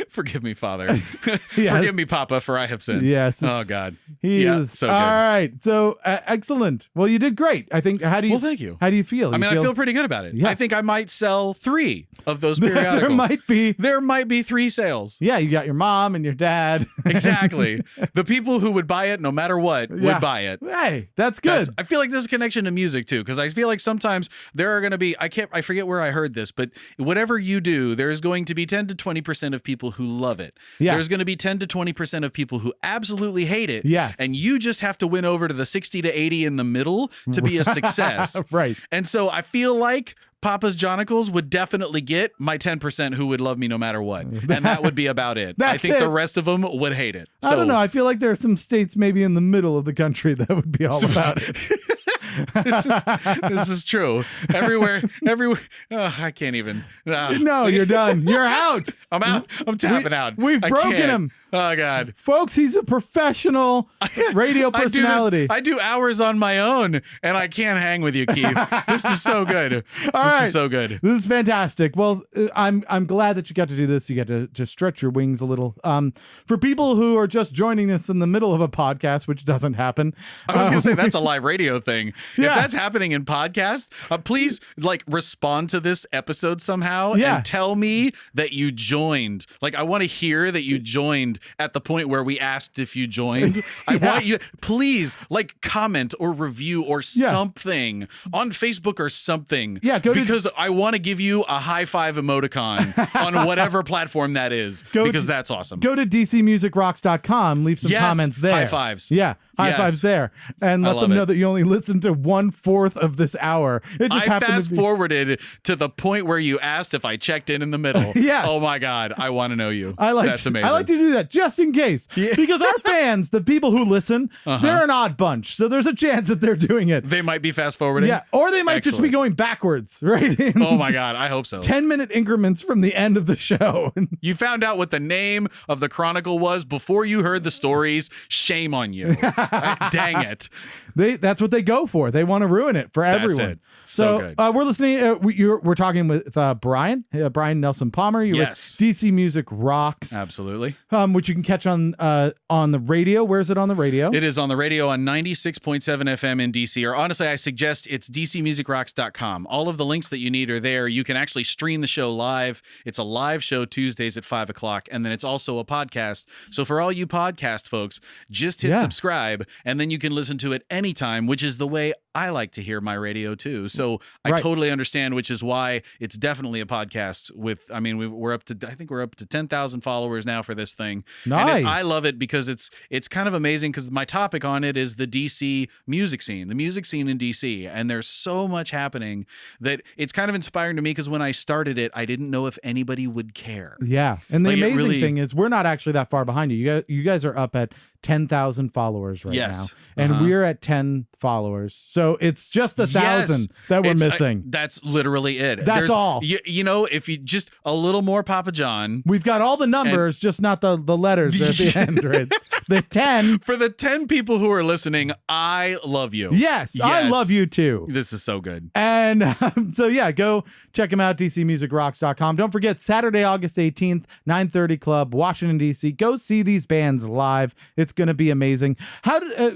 forgive me, Father. Forgive me, Papa, for I have sinned. Yes. Oh, God. He is. So good. All right. So, excellent. Well, you did great. I think. Well, thank you. How do you feel? I feel pretty good about it. Yeah. I think I might sell 3 of those periodicals. There might be 3 sales. Yeah, you got your mom and your dad. Exactly. The people who would buy it no matter what would buy it. Hey, that's good. I feel like there's a connection to music too, because I feel like sometimes there are going to be, I forget where I heard this, but whatever you do, there's going to be 10 to 20% of people who love it. Yeah. There's going to be 10 to 20% of people who absolutely hate it. Yes. And you just have to win over to the 60 to 80 in the middle to be a success. Right. And so I feel like Papa's Johnicals would definitely get my 10% who would love me no matter what. And that would be about it. I think the rest of them would hate it. So, I don't know. I feel like there are some states maybe in the middle of the country that would be all about it. This is true. Everywhere. I can't even. No, you're done. You're out. I'm out. I'm tapping out. We've broken him. Oh, God. Folks, he's a professional radio personality. I do hours on my own, and I can't hang with you, Keith. This is so good. This is so good. This is fantastic. Well, I'm glad that you got to do this. You got to just stretch your wings a little. For people who are just joining us in the middle of a podcast, which doesn't happen. I was going to say that's a live radio thing. If that's happening in podcast, please respond to this episode somehow and tell me that you joined. I want to hear that you joined at the point where we asked if you joined. I want you, please, like, comment or review or something on Facebook or something. Yeah, because I want to give you a high five emoticon on whatever platform that is, because that's awesome. Go to dcmusicrocks.com, leave some comments there. High fives. Yeah, high fives there, and let them know that you only listened to 1/4 of this hour. It just happened fast forwarded to the point where you asked if I checked in the middle. Yes. Oh my God, I want to know you. That's amazing. I like to do that just in case, because our fans, the people who listen, they're an odd bunch, so there's a chance that they're doing it. They might be fast forwarding. Yeah, or they might just be going backwards, right? Oh my God, I hope so. 10-minute increments from the end of the show. You found out what the name of the Chronicle was before you heard the stories. Shame on you. Dang it. That's what they go for. They want to ruin it for everyone. That's it. So good. We're listening. We're talking with Brian Nelson Palmer. You're with DC Music Rocks. Absolutely. Which you can catch on the radio. Where is it on the radio? It is on the radio on 96.7 FM in DC. Or honestly, I suggest it's dcmusicrocks.com. All of the links that you need are there. You can actually stream the show live. It's a live show Tuesdays at 5 o'clock. And then it's also a podcast. So for all you podcast folks, just hit subscribe, and then you can listen to it anytime, which is the way I like to hear my radio too. So I totally understand, which is why it's definitely a podcast with, I mean, we're up to, I think we're up to 10,000 followers now for this thing. Nice. And I love it because it's kind of amazing, because my topic on it is the DC music scene, the music scene in DC. And there's so much happening that it's kind of inspiring to me, because when I started it, I didn't know if anybody would care. Yeah. And the amazing thing is we're not actually that far behind you. You guys are up at 10,000 followers right now. And we're at 10 followers. So it's just 1,000 that we're missing. That's literally it. That's all. You know, if you just a little more Papa John. We've got all the numbers, just not the letters at the end, right? The 10. For the 10 people who are listening, I love you. Yes, I love you too. This is so good. And so yeah, go check them out, dcmusicrocks.com. Don't forget, Saturday, August 18th, 9:30 Club, Washington, D.C. Go see these bands live. It's going to be amazing.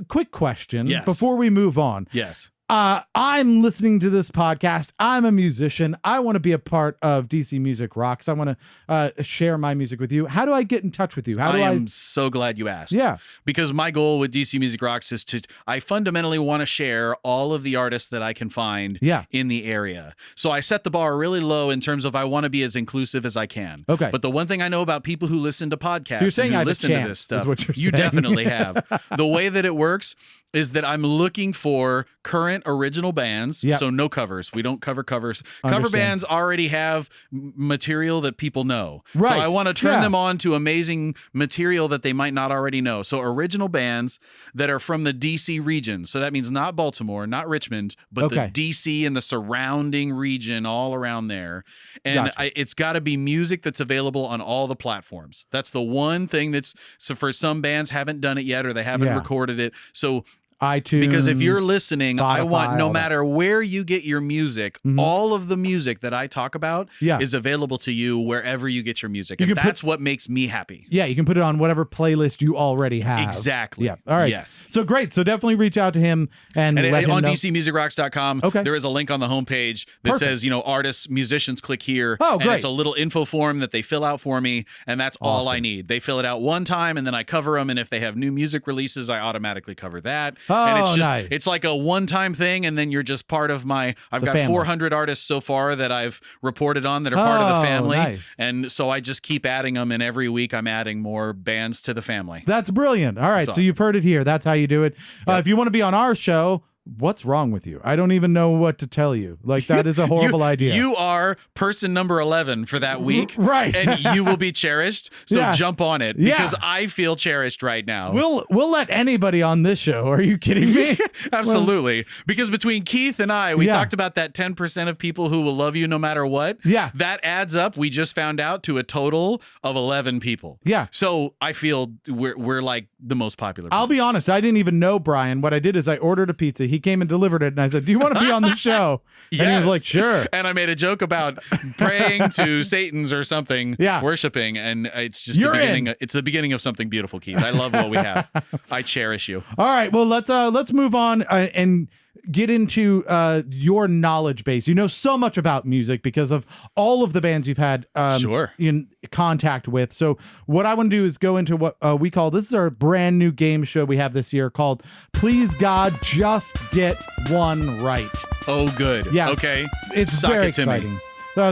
Quick question before we move on. Yes. I'm listening to this podcast. I'm a musician. I want to be a part of DC Music Rocks. I want to share my music with you. How do I get in touch with you? I am so glad you asked. Yeah. Because my goal with DC Music Rocks is I fundamentally want to share all of the artists that I can find in the area. So I set the bar really low in terms of I want to be as inclusive as I can. Okay. But the one thing I know about people who listen to podcasts, so you're saying and who I have listen a chance, to this stuff, is what you're you saying. definitely have. The way that it works is that I'm looking for current original bands. So no covers. We don't cover covers. Cover bands already have material that people know. Right. So I want to turn them on to amazing material that they might not already know. So original bands that are from the DC region. So that means not Baltimore, not Richmond, but the DC and the surrounding region all around there. And it's got to be music that's available on all the platforms. That's the one thing so for some bands haven't done it yet, or they haven't recorded it. So iTunes, because if you're listening, Spotify, I want no matter where you get your music, all of the music that I talk about is available to you wherever you get your music. And that's what makes me happy. Yeah, you can put it on whatever playlist you already have. Exactly. Yeah. All right. Yes. So great. So definitely reach out to him and let him on know. dcmusicrocks.com, there is a link on the homepage that says, artists, musicians, click here. Oh, great. And it's a little info form that they fill out for me, and that's all I need. They fill it out one time, and then I cover them, and if they have new music releases, I automatically cover that. Oh, and it's just nice. It's like a one-time thing, and then you're just part of I've got family. 400 artists so far that I've reported on that are part of the family. Nice. And so I just keep adding them, and every week I'm adding more bands to the family. That's brilliant. All right, so you've heard it here. That's how you do it. If you want to be on our show, what's wrong with you? I don't even know what to tell you. Like, that is a horrible idea. You are person number 11 for that week. Right. And you will be cherished. So jump on it, because I feel cherished right now. We'll let anybody on this show. Are you kidding me? Absolutely. Because between Keith and I, we talked about that 10% of people who will love you no matter what. Yeah. That adds up, we just found out, to a total of 11 people. Yeah. So I feel we're like the most popular people. I'll be honest. I didn't even know Brian. What I did is I ordered a pizza. He came and delivered it, and I said, "Do you want to be on the show?" Yes. And he was like, "Sure." And I made a joke about praying to Satan's or something, worshiping, and it's just the beginning. It's the beginning of something beautiful, Keith. I love what we have. I cherish you. All right, well let's move on and get into your knowledge base. You know so much about music because of all of the bands you've had Sure. in contact with. So what I want to do is go into what we call, this is our brand new game show we have this year called Please God, Just Get One Right. Oh, good. Yes. Okay. It's Suck very it to me. exciting.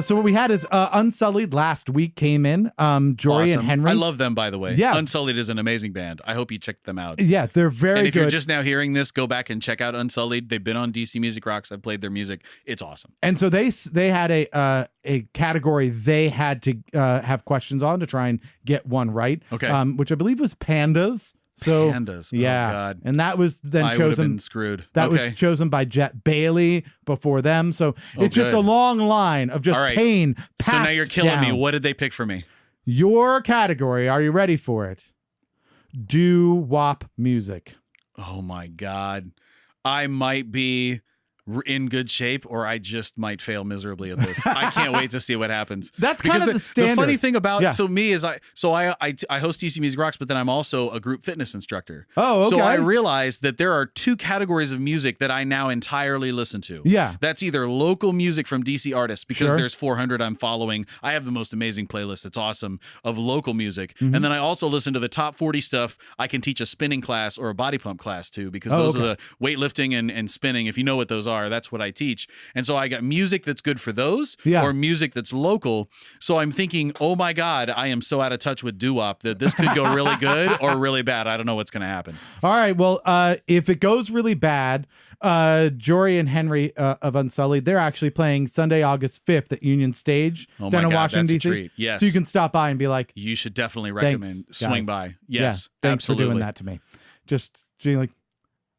So what we had is Unsullied last week came in. Jory Awesome. and Henry. I love them, by the way. Yeah. Unsullied is an amazing band. I hope you checked them out. Yeah, they're very And if good. you're just now hearing this, go back and check out Unsullied. They've been on DC Music Rocks. I've played their music. It's awesome. And so they had a category they had to have questions on to try and get one right. Okay. Which I believe was pandas. So Pandas. yeah, Oh, God. and that was then I would have chosen. been screwed. That Okay. was chosen by Jet Bailey before them. So it's just a good. long line of just All right. pain. So now passed you're killing me. down. What did they pick for me? Your category. Are you ready for it? Doo-wop music. Oh, my God. I might be in good shape, or I just might fail miserably at this. I can't wait to see what happens. That's Because kind of the standard. funny thing about Yeah. me is I host DC Music Rocks, but then I'm also a group fitness instructor. Oh, okay. So I realized that there are two categories of music that I now entirely listen to. Yeah. That's either local music from DC artists, because Sure. there's 400 I'm following. I have the most amazing playlist. It's awesome, of local music. Mm-hmm. And then I also listen to the top 40 stuff I can teach a spinning class or a body pump class to, because Oh, those okay. are the weightlifting and spinning. If you know what those are, that's what I teach. And so I got music that's good for those, Yeah. or music that's local. So I'm thinking, oh my God, I am so out of touch with doo-wop that this could go really good or really bad. I don't know what's going to happen. All right. Well, if it goes really bad, Jory and Henry of Unsullied, they're actually playing Sunday, August 5th at Union Stage Oh down my in God, Washington, that's a D.C. treat. Yes. So you can stop by and be like, You should definitely Thanks, recommend swing guys. by. yeah, Yes. thanks absolutely. for doing that to me. Just being like,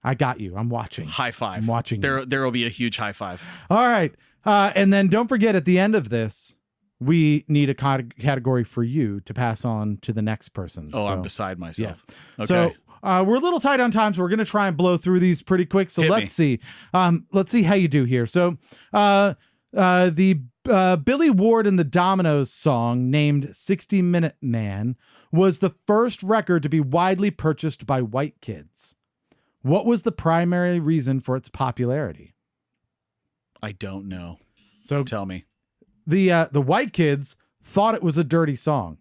I got you. I'm watching. High five. I'm watching you. There will be a huge high five. All right. And then don't forget, at the end of this, we need a category for you to pass on to the next person. Oh, So, I'm beside myself. Okay. So we're a little tight on time, so we're going to try and blow through these pretty quick. So Hit let's see. Let's see how you do here. So the Billy Ward and the Dominoes song named 60 Minute Man was the first record to be widely purchased by white kids. What was the primary reason for its popularity? I don't know. So Tell me. the white kids thought it was a dirty song.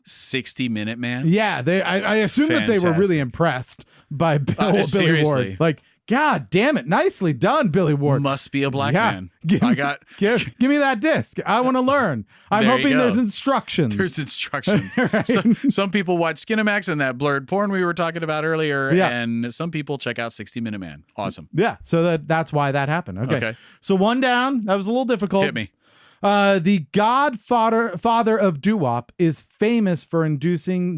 60-minute man? Yeah, I assume that they were really Fantastic. impressed by Billy seriously. Ward. Like, God damn it, nicely done, Billy Ward. Must be a black Yeah. man. Give, I got give me that disc. I want to learn. I'm There you hoping go. there's instructions. there's instructions. Right. Some people watch Skinamax and that blurred porn we were talking about earlier, Yeah. and some people check out 60-minute man. Awesome. Yeah, so that's why that happened. Okay. Okay. So one down. That was a little difficult. Hit me. The father of doo-wop is famous for introducing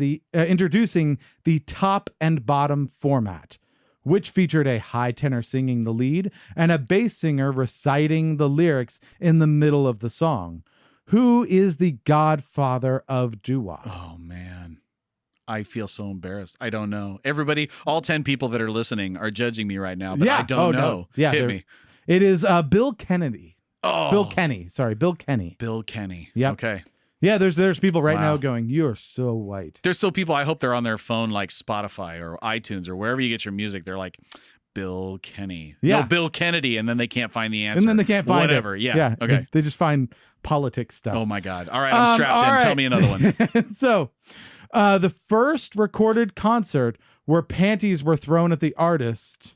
the top and bottom format, which featured a high tenor singing the lead and a bass singer reciting the lyrics in the middle of the song. Who is the godfather of doo-wop? Oh, man. I feel so embarrassed. I don't know. Everybody, all 10 people that are listening are judging me right now, but I don't no. know. Yeah, Hit they're- me. It is Bill Kennedy. Oh, Bill Kenny. Sorry, Bill Kenny. Bill Kenny. Yep. Okay. Yeah, there's people right now Wow. going, "You're so white." There's still people, I hope they're on their phone like Spotify or iTunes or wherever you get your music. They're like, Bill Kenny. Yeah. No, Bill Kennedy. And then they can't find the answer. And then they can't find Whatever. it. Yeah. Okay. They just find politics stuff. Oh, my God. All right. I'm strapped all in. right. Tell me another one. So, the first recorded concert where panties were thrown at the artist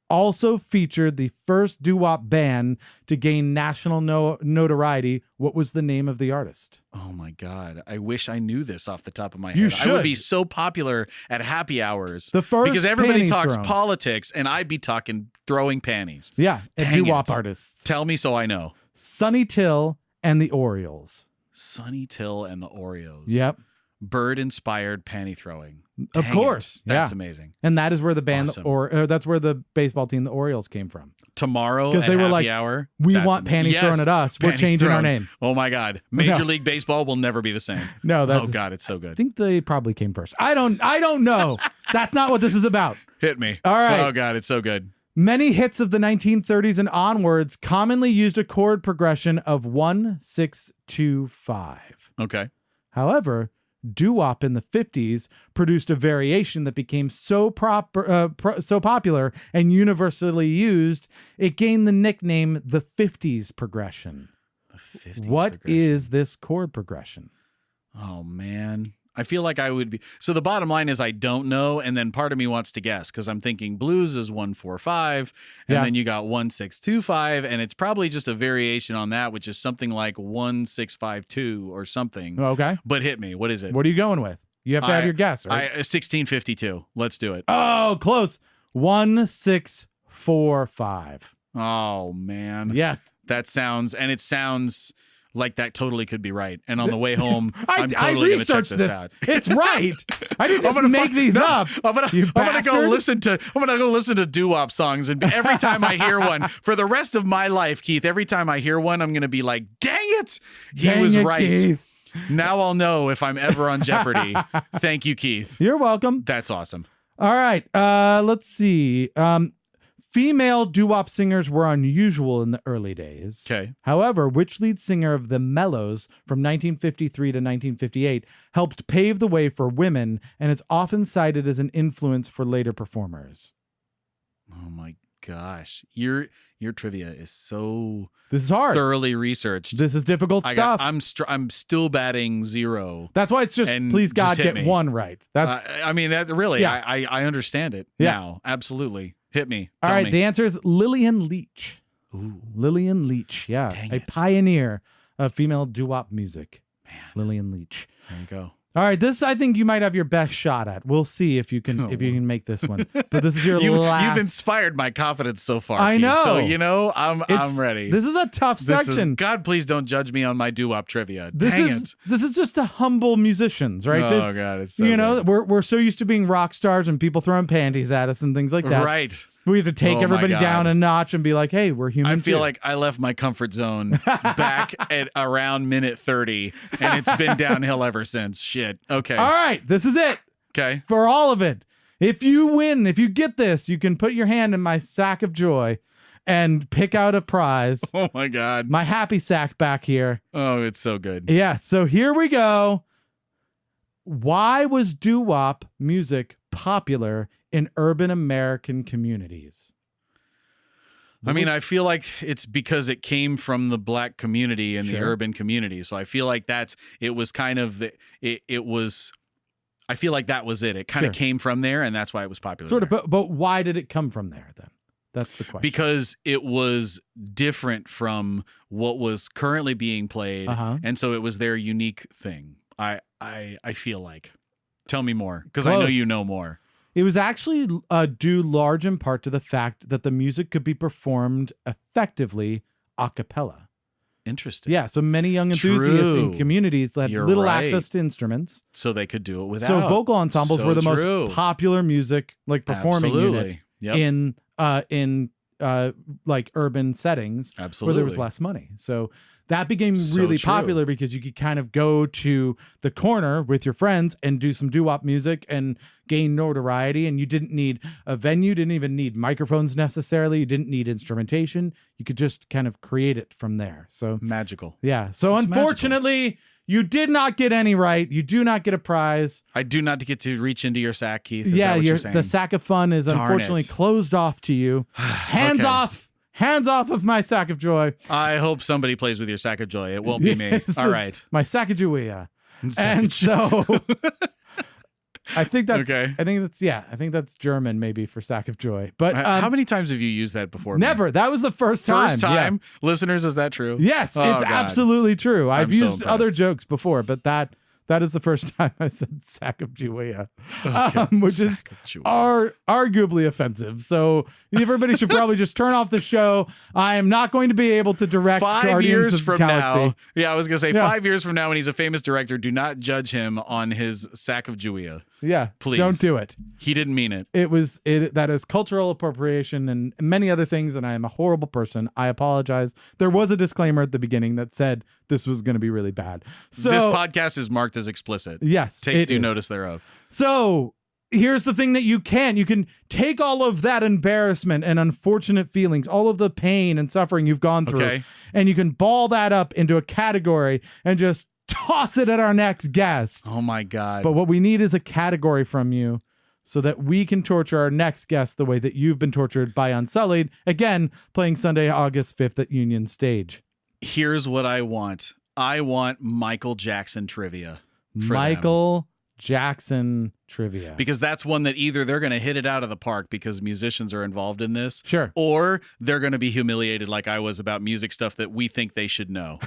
also featured the first doo-wop band to gain national notoriety. What was the name of the artist? Oh, my God. I wish I knew this off the top of my head. You I should. would be so popular at happy hours. The first because everybody panties talks thrown. politics, and I'd be talking throwing panties. Yeah, and Dang doo-wop it. artists. Tell me so I know. Sonny Till and the Orioles. Sonny Till and the Oreos. Yep. Bird-inspired panty throwing. Of Dang course. it. That's Yeah. amazing. And that is where the band, Awesome. or that's where the baseball team, the Orioles, came from. Tomorrow 'Cause at they were happy like, hour, "We that's want panties yes, thrown at us. We're panties changing our thrown. name." Oh, my God. Major No. League Baseball will never be the same. No, that's, Oh, God. It's so good. I think they probably came first. I don't know. That's not what this is about. Hit me. All right. Oh, God. It's so good. Many hits of the 1930s and onwards commonly used a chord progression of 1, 6, 2, 5. Okay. However, doo-wop in the 50s produced a variation that became so popular and universally used, it gained the nickname the 50s progression. The 50s What progression. is this chord progression? Oh, man. I feel like I would be. So the bottom line is I don't know. And then part of me wants to guess because I'm thinking blues is 1-4-5. And Yeah. then you got 1-6-2-5. And it's probably just a variation on that, which is something like 1-6-5-2 or something. Okay. But hit me. What is it? What are you going with? You have to have your guess, right? 1652. Let's do it. Oh, close. 1-6-4-5. Oh, man. Yeah. That sounds like that totally could be right. And on the way home, I I'm totally going to check researched this out. It's right. I didn't just make these up. I'm gonna You go bastard. listen to doo-wop songs, and every time I hear one, for the rest of my life, Keith, every time I hear one, I'm gonna be like, "Dang it, he Dang was it, right." Keith. Now I'll know if I'm ever on Jeopardy. Thank you, Keith. You're welcome. That's awesome. All right. Let's see. Female doo-wop singers were unusual in the early days. Okay. However, which lead singer of the Mellows from 1953 to 1958 helped pave the way for women and is often cited as an influence for later performers? Oh my gosh, your trivia is so This is hard. thoroughly researched. This is difficult stuff. I'm still batting 0. That's why it's just, And please God, just hit get me. one right. That's I mean, that really, Yeah. I understand it Yeah. now. Absolutely. Hit me. all Tell right. me. The answer is Lillian Leach. Ooh, Lillian Leach. Yeah. Dang a it. pioneer of female doo-wop music. man. Lillian Leach. There you go. All right, this I think you might have your best shot at. We'll see if you can make this one. But this is your last. You've inspired my confidence so far. I Keith. know. So I'm ready. This is a tough section. God, please don't judge me on my doo-wop trivia. This Dang is it. this is just to humble musicians, right? Oh God, it's so you know, good. we're so used to being rock stars and people throwing panties at us and things like that. Right. We have to take Oh my everybody God. down a notch and be like, hey, we're human. I feel too. like I left my comfort zone back at around minute 30, and it's been downhill ever since. Shit. Okay. All right, this is it Okay. for all of it. If you win, if you get this, you can put your hand in my sack of joy and pick out a prize. Oh my God. My happy sack back here. Oh, it's so good. Yeah, so here we go. Why was doo-wop music popular in urban American communities? I mean, I feel like it's because it came from the black community and the Sure. urban community. So I feel like it was kind of I feel like that was it. It kind of Sure. came from there, and that's why it was popular. Sort of, there. but why did it come from there then? That's the question. Because it was different from what was currently being played, Uh-huh. and so it was their unique thing. I feel like. Tell me more, because I know Close. you know more. It was actually due large in part to the fact that the music could be performed effectively a cappella. Interesting. Yeah, so many young enthusiasts in True. communities that had You're little right. access to instruments. So they could do it without. So vocal ensembles So were the true. most popular music, like performing unit Yep. in like urban settings Absolutely. where there was less money. So that became So really true. popular because you could kind of go to the corner with your friends and do some doo-wop music and gain notoriety. And you didn't need a venue, didn't even need microphones necessarily. You didn't need instrumentation. You could just kind of create it from there. So Magical. yeah. So It's unfortunately, you did not get any right. You do not get a prize. I do not get to reach into your sack, Keith. Is Yeah, that what you're saying? the sack of fun is Darn unfortunately it. closed off to you. Hands Okay. off. Hands off of my sack of joy. I hope somebody plays with your sack of joy. It won't be me. This All is right. My sack of joy. Sack And of joy. so I think that's Okay. I think that's German maybe for sack of joy. But How many times have you used that before? never. That was the first time. First time, listeners. Is that true? Yes, Oh, it's God. absolutely true. I've I'm so used other impressed. jokes before, but that is the first time I said sack of joy, Okay. which is Sack of joy. arguably offensive. So everybody should probably just turn off the show. I am not going to be able to direct 5 Guardians years of the from Galaxy. now. Yeah, I was gonna say Yeah. 5 years from now, when he's a famous director, do not judge him on his sack of Julia. Yeah, Please. don't do it. He didn't mean it. That is cultural appropriation and many other things, and I am a horrible person. I apologize. There was a disclaimer at the beginning that said this was going to be really bad. So This podcast is marked as explicit. yes, Take it due is. notice thereof. So here's the thing that you can take all of that embarrassment and unfortunate feelings, all of the pain and suffering you've gone through, Okay. and you can ball that up into a category and just toss it at our next guest. Oh my God. But what we need is a category from you so that we can torture our next guest the way that you've been tortured by Unsullied. Again, playing Sunday, August 5th at Union Stage. Here's what I want. I want Michael Jackson trivia. For Michael Jackson trivia. Because that's one that either they're going to hit it out of the park because musicians are involved in this. Sure. Or they're going to be humiliated like I was about music stuff that we think they should know.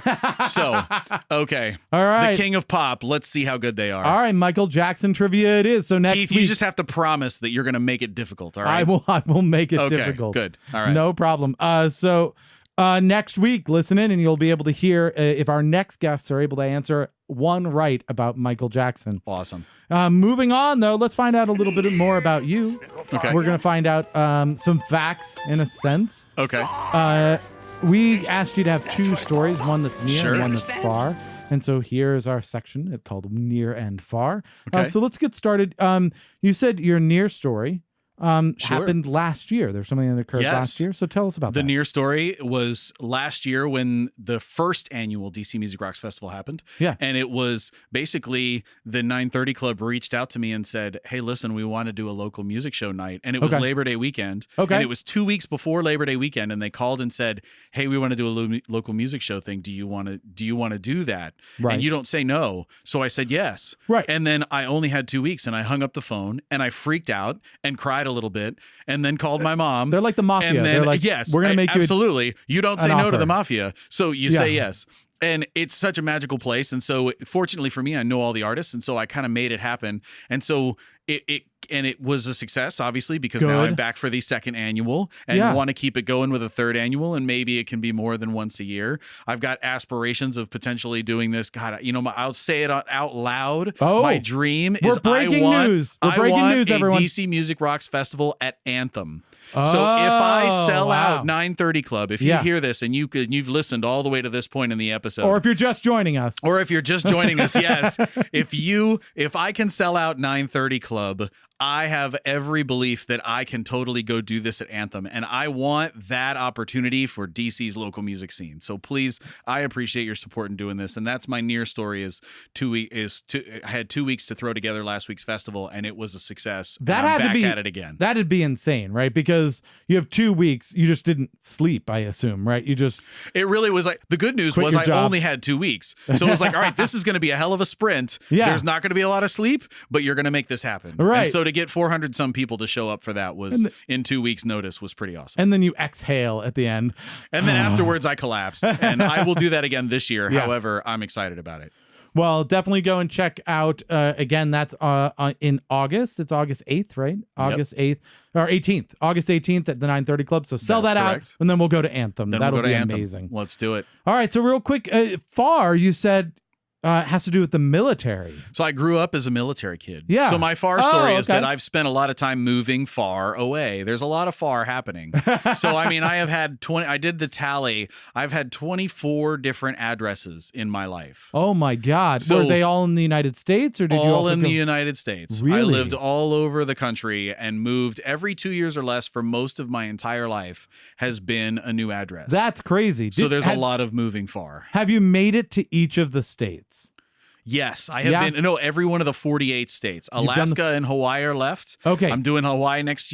So, okay. All right. The king of pop. Let's see how good they are. All right, Michael Jackson trivia it is. So next Keith, week, you just have to promise that you're going to make it difficult. All right. I will make it Okay, difficult. good. All right. No problem. So next week, listen in and you'll be able to hear if our next guests are able to answer one right about Michael Jackson. Awesome. Moving on, though, let's find out a little bit more about you. Okay. We're going to find out some facts in a sense. Okay. We asked you to have two stories, one that's near Sure. and one that's far. And so here's our section. It's called Near and Far. Okay. So let's get started. You said your near story Sure. happened last year. There's something that occurred Yes. last year. So tell us about The that. near story was last year when the first annual DC Music Rocks Festival happened. Yeah. And it was basically the 930 Club reached out to me and said, hey, listen, we want to do a local music show night. And it was Okay. Labor Day weekend. Okay. And it was 2 weeks before Labor Day weekend. And they called and said, hey, we want to do a local music show thing. Do you want to do that? Right. And you don't say no. So I said yes. Right. And then I only had 2 weeks and I hung up the phone and I freaked out and cried a little bit and then called my mom. They're like the mafia. And then, They're like, yes, we're going to make you absolutely. You don't say an no to offer. the mafia, so you Yeah. say yes. And it's such a magical place. And so, fortunately for me, I know all the artists, and so I kind of made it happen. And so it was a success, obviously, because now Good. I'm back for the second annual and Yeah. want to keep it going with a third annual, and maybe it can be more than once a year. I've got aspirations of potentially doing this. God, I'll say it out loud. Oh, my dream we're is breaking news. We're I breaking want news, a everyone. DC Music Rocks Festival at Anthem. So if I sell wow. out 930 Club, if you Yeah. hear this and you've listened all the way to this point in the episode, or if you're just joining us. or if you're just joining us, yes, if I can sell out 930 Club, I have every belief that I can totally go do this at Anthem, and I want that opportunity for DC's local music scene. So please, I appreciate your support in doing this, and that's my near story. I had 2 weeks to throw together last week's festival, and it was a success. That and I'm had to back be at it again. That'd be insane, right? Because you have 2 weeks. You just didn't sleep, I assume, right? You just It really was like the good news Quit was your I job. only had 2 weeks. So it was like, all right, this is going to be a hell of a sprint. Yeah. There's not going to be a lot of sleep, but you're going to make this happen. Right. And so to get 400 some people to show up for that was in 2 weeks notice was pretty awesome. and then you exhale at the end. And then afterwards I collapsed, and I will do that again this year. Yeah. However, I'm excited about it. Well, definitely go and check out again. That's in August. It's August 8th, right? August 8th or 18th. August 18th at the 930 Club. So sell That's that correct. out, and then we'll go to Anthem. Then That'll we'll go be to Anthem. amazing. Let's do it. All right. So real quick, far you said has to do with the military. So I grew up as a military kid. Yeah. So my far story is okay. that I've spent a lot of time moving far away. There's a lot of far happening. So I mean, I have had 20. I did the tally. I've had 24 different addresses in my life. Oh my God! So- Were they all in the United States, or did you All also in go- the United States. I Really? lived all over the country and moved every 2 years or less for most of my entire life has been a new address. That's crazy. so there's have, a lot of moving far. Have you made it to each of the states? Yes, I have Yeah. been. No, every one of the 48 states. done the- Alaska and Hawaii are left. Okay. I'm doing Hawaii next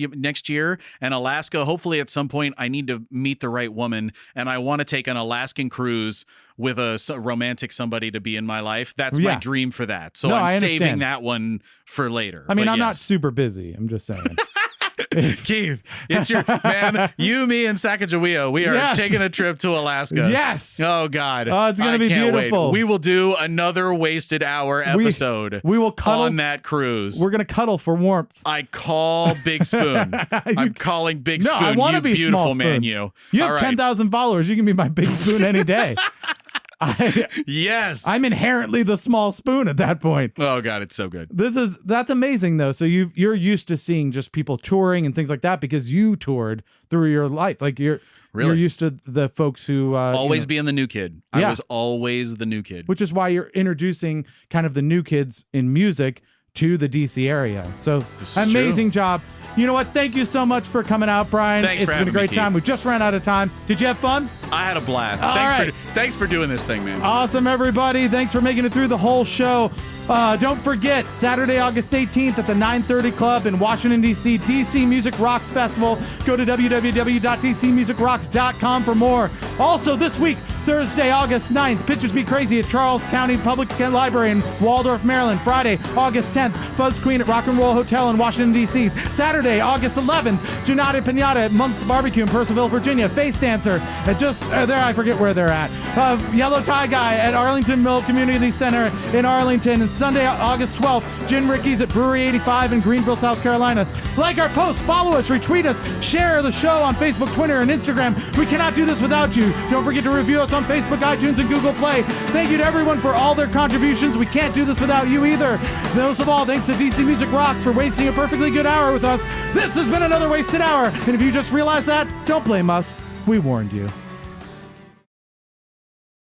year, and Alaska. Hopefully, at some point, I need to meet the right woman, and I want to take an Alaskan cruise with a romantic somebody to be in my life. That's my Yeah. dream for that. So No, I I'm saving understand. that one for later. I mean, But I'm not yes. super busy. I'm just saying. Keith, it's your man. You, me, and Sacagawea. We are Yes. taking a trip to Alaska. Yes. Oh God. Oh, it's gonna I be can't beautiful. Wait. We will do another wasted hour episode. We will cuddle. on that cruise. We're gonna cuddle for warmth. I call Big Spoon. I'm calling Big No, Spoon. I want to you be beautiful small man. spoon. You. You All have right. 10,000 followers. You can be my big spoon any day. Yes. I'm inherently the small spoon at that point. Oh God, it's so good. That's amazing though. So you're used to seeing just people touring and things like that because you toured through your life. Like you're Really? used to the folks who Always being the new kid. Yeah. I was always the new kid. which is why you're introducing kind of the new kids in music to the DC area. So This is amazing job. You know what? Thank you so much for coming out, Brian. Thanks for It's been a having me, great time. Keith. We just ran out of time. Did you have fun? I had a blast. All right. Thanks for doing this thing, man. Awesome, everybody. Thanks for making it through the whole show. Don't forget, Saturday, August 18th at the 930 Club in Washington, D.C., DC Music Rocks Festival. Go to www.dcmusicrocks.com for more. Also, this week, Thursday, August 9th, Pictures Be Crazy at Charles County Public Library in Waldorf, Maryland. Friday, August 10th, Fuzz Queen at Rock and Roll Hotel in Washington, D.C. Saturday, August 11th, Junata Pinata at Monk's Barbecue in Purcellville, Virginia. Face Dancer at just there, I forget where they're at. Yellow Tie Guy at Arlington Mill Community Center in Arlington. And Sunday, August 12th, Gin Ricky's at Brewery 85 in Greenville, South Carolina. Like our posts, follow us, retweet us, share the show on Facebook, Twitter, and Instagram. We cannot do this without you. Don't forget to review us on Facebook, iTunes, and Google Play. Thank you to everyone for all their contributions. We can't do this without you either. Most of all, thanks to DC Music Rocks for wasting a perfectly good hour with us. This has been another wasted hour. And if you just realized that, don't blame us. We warned you.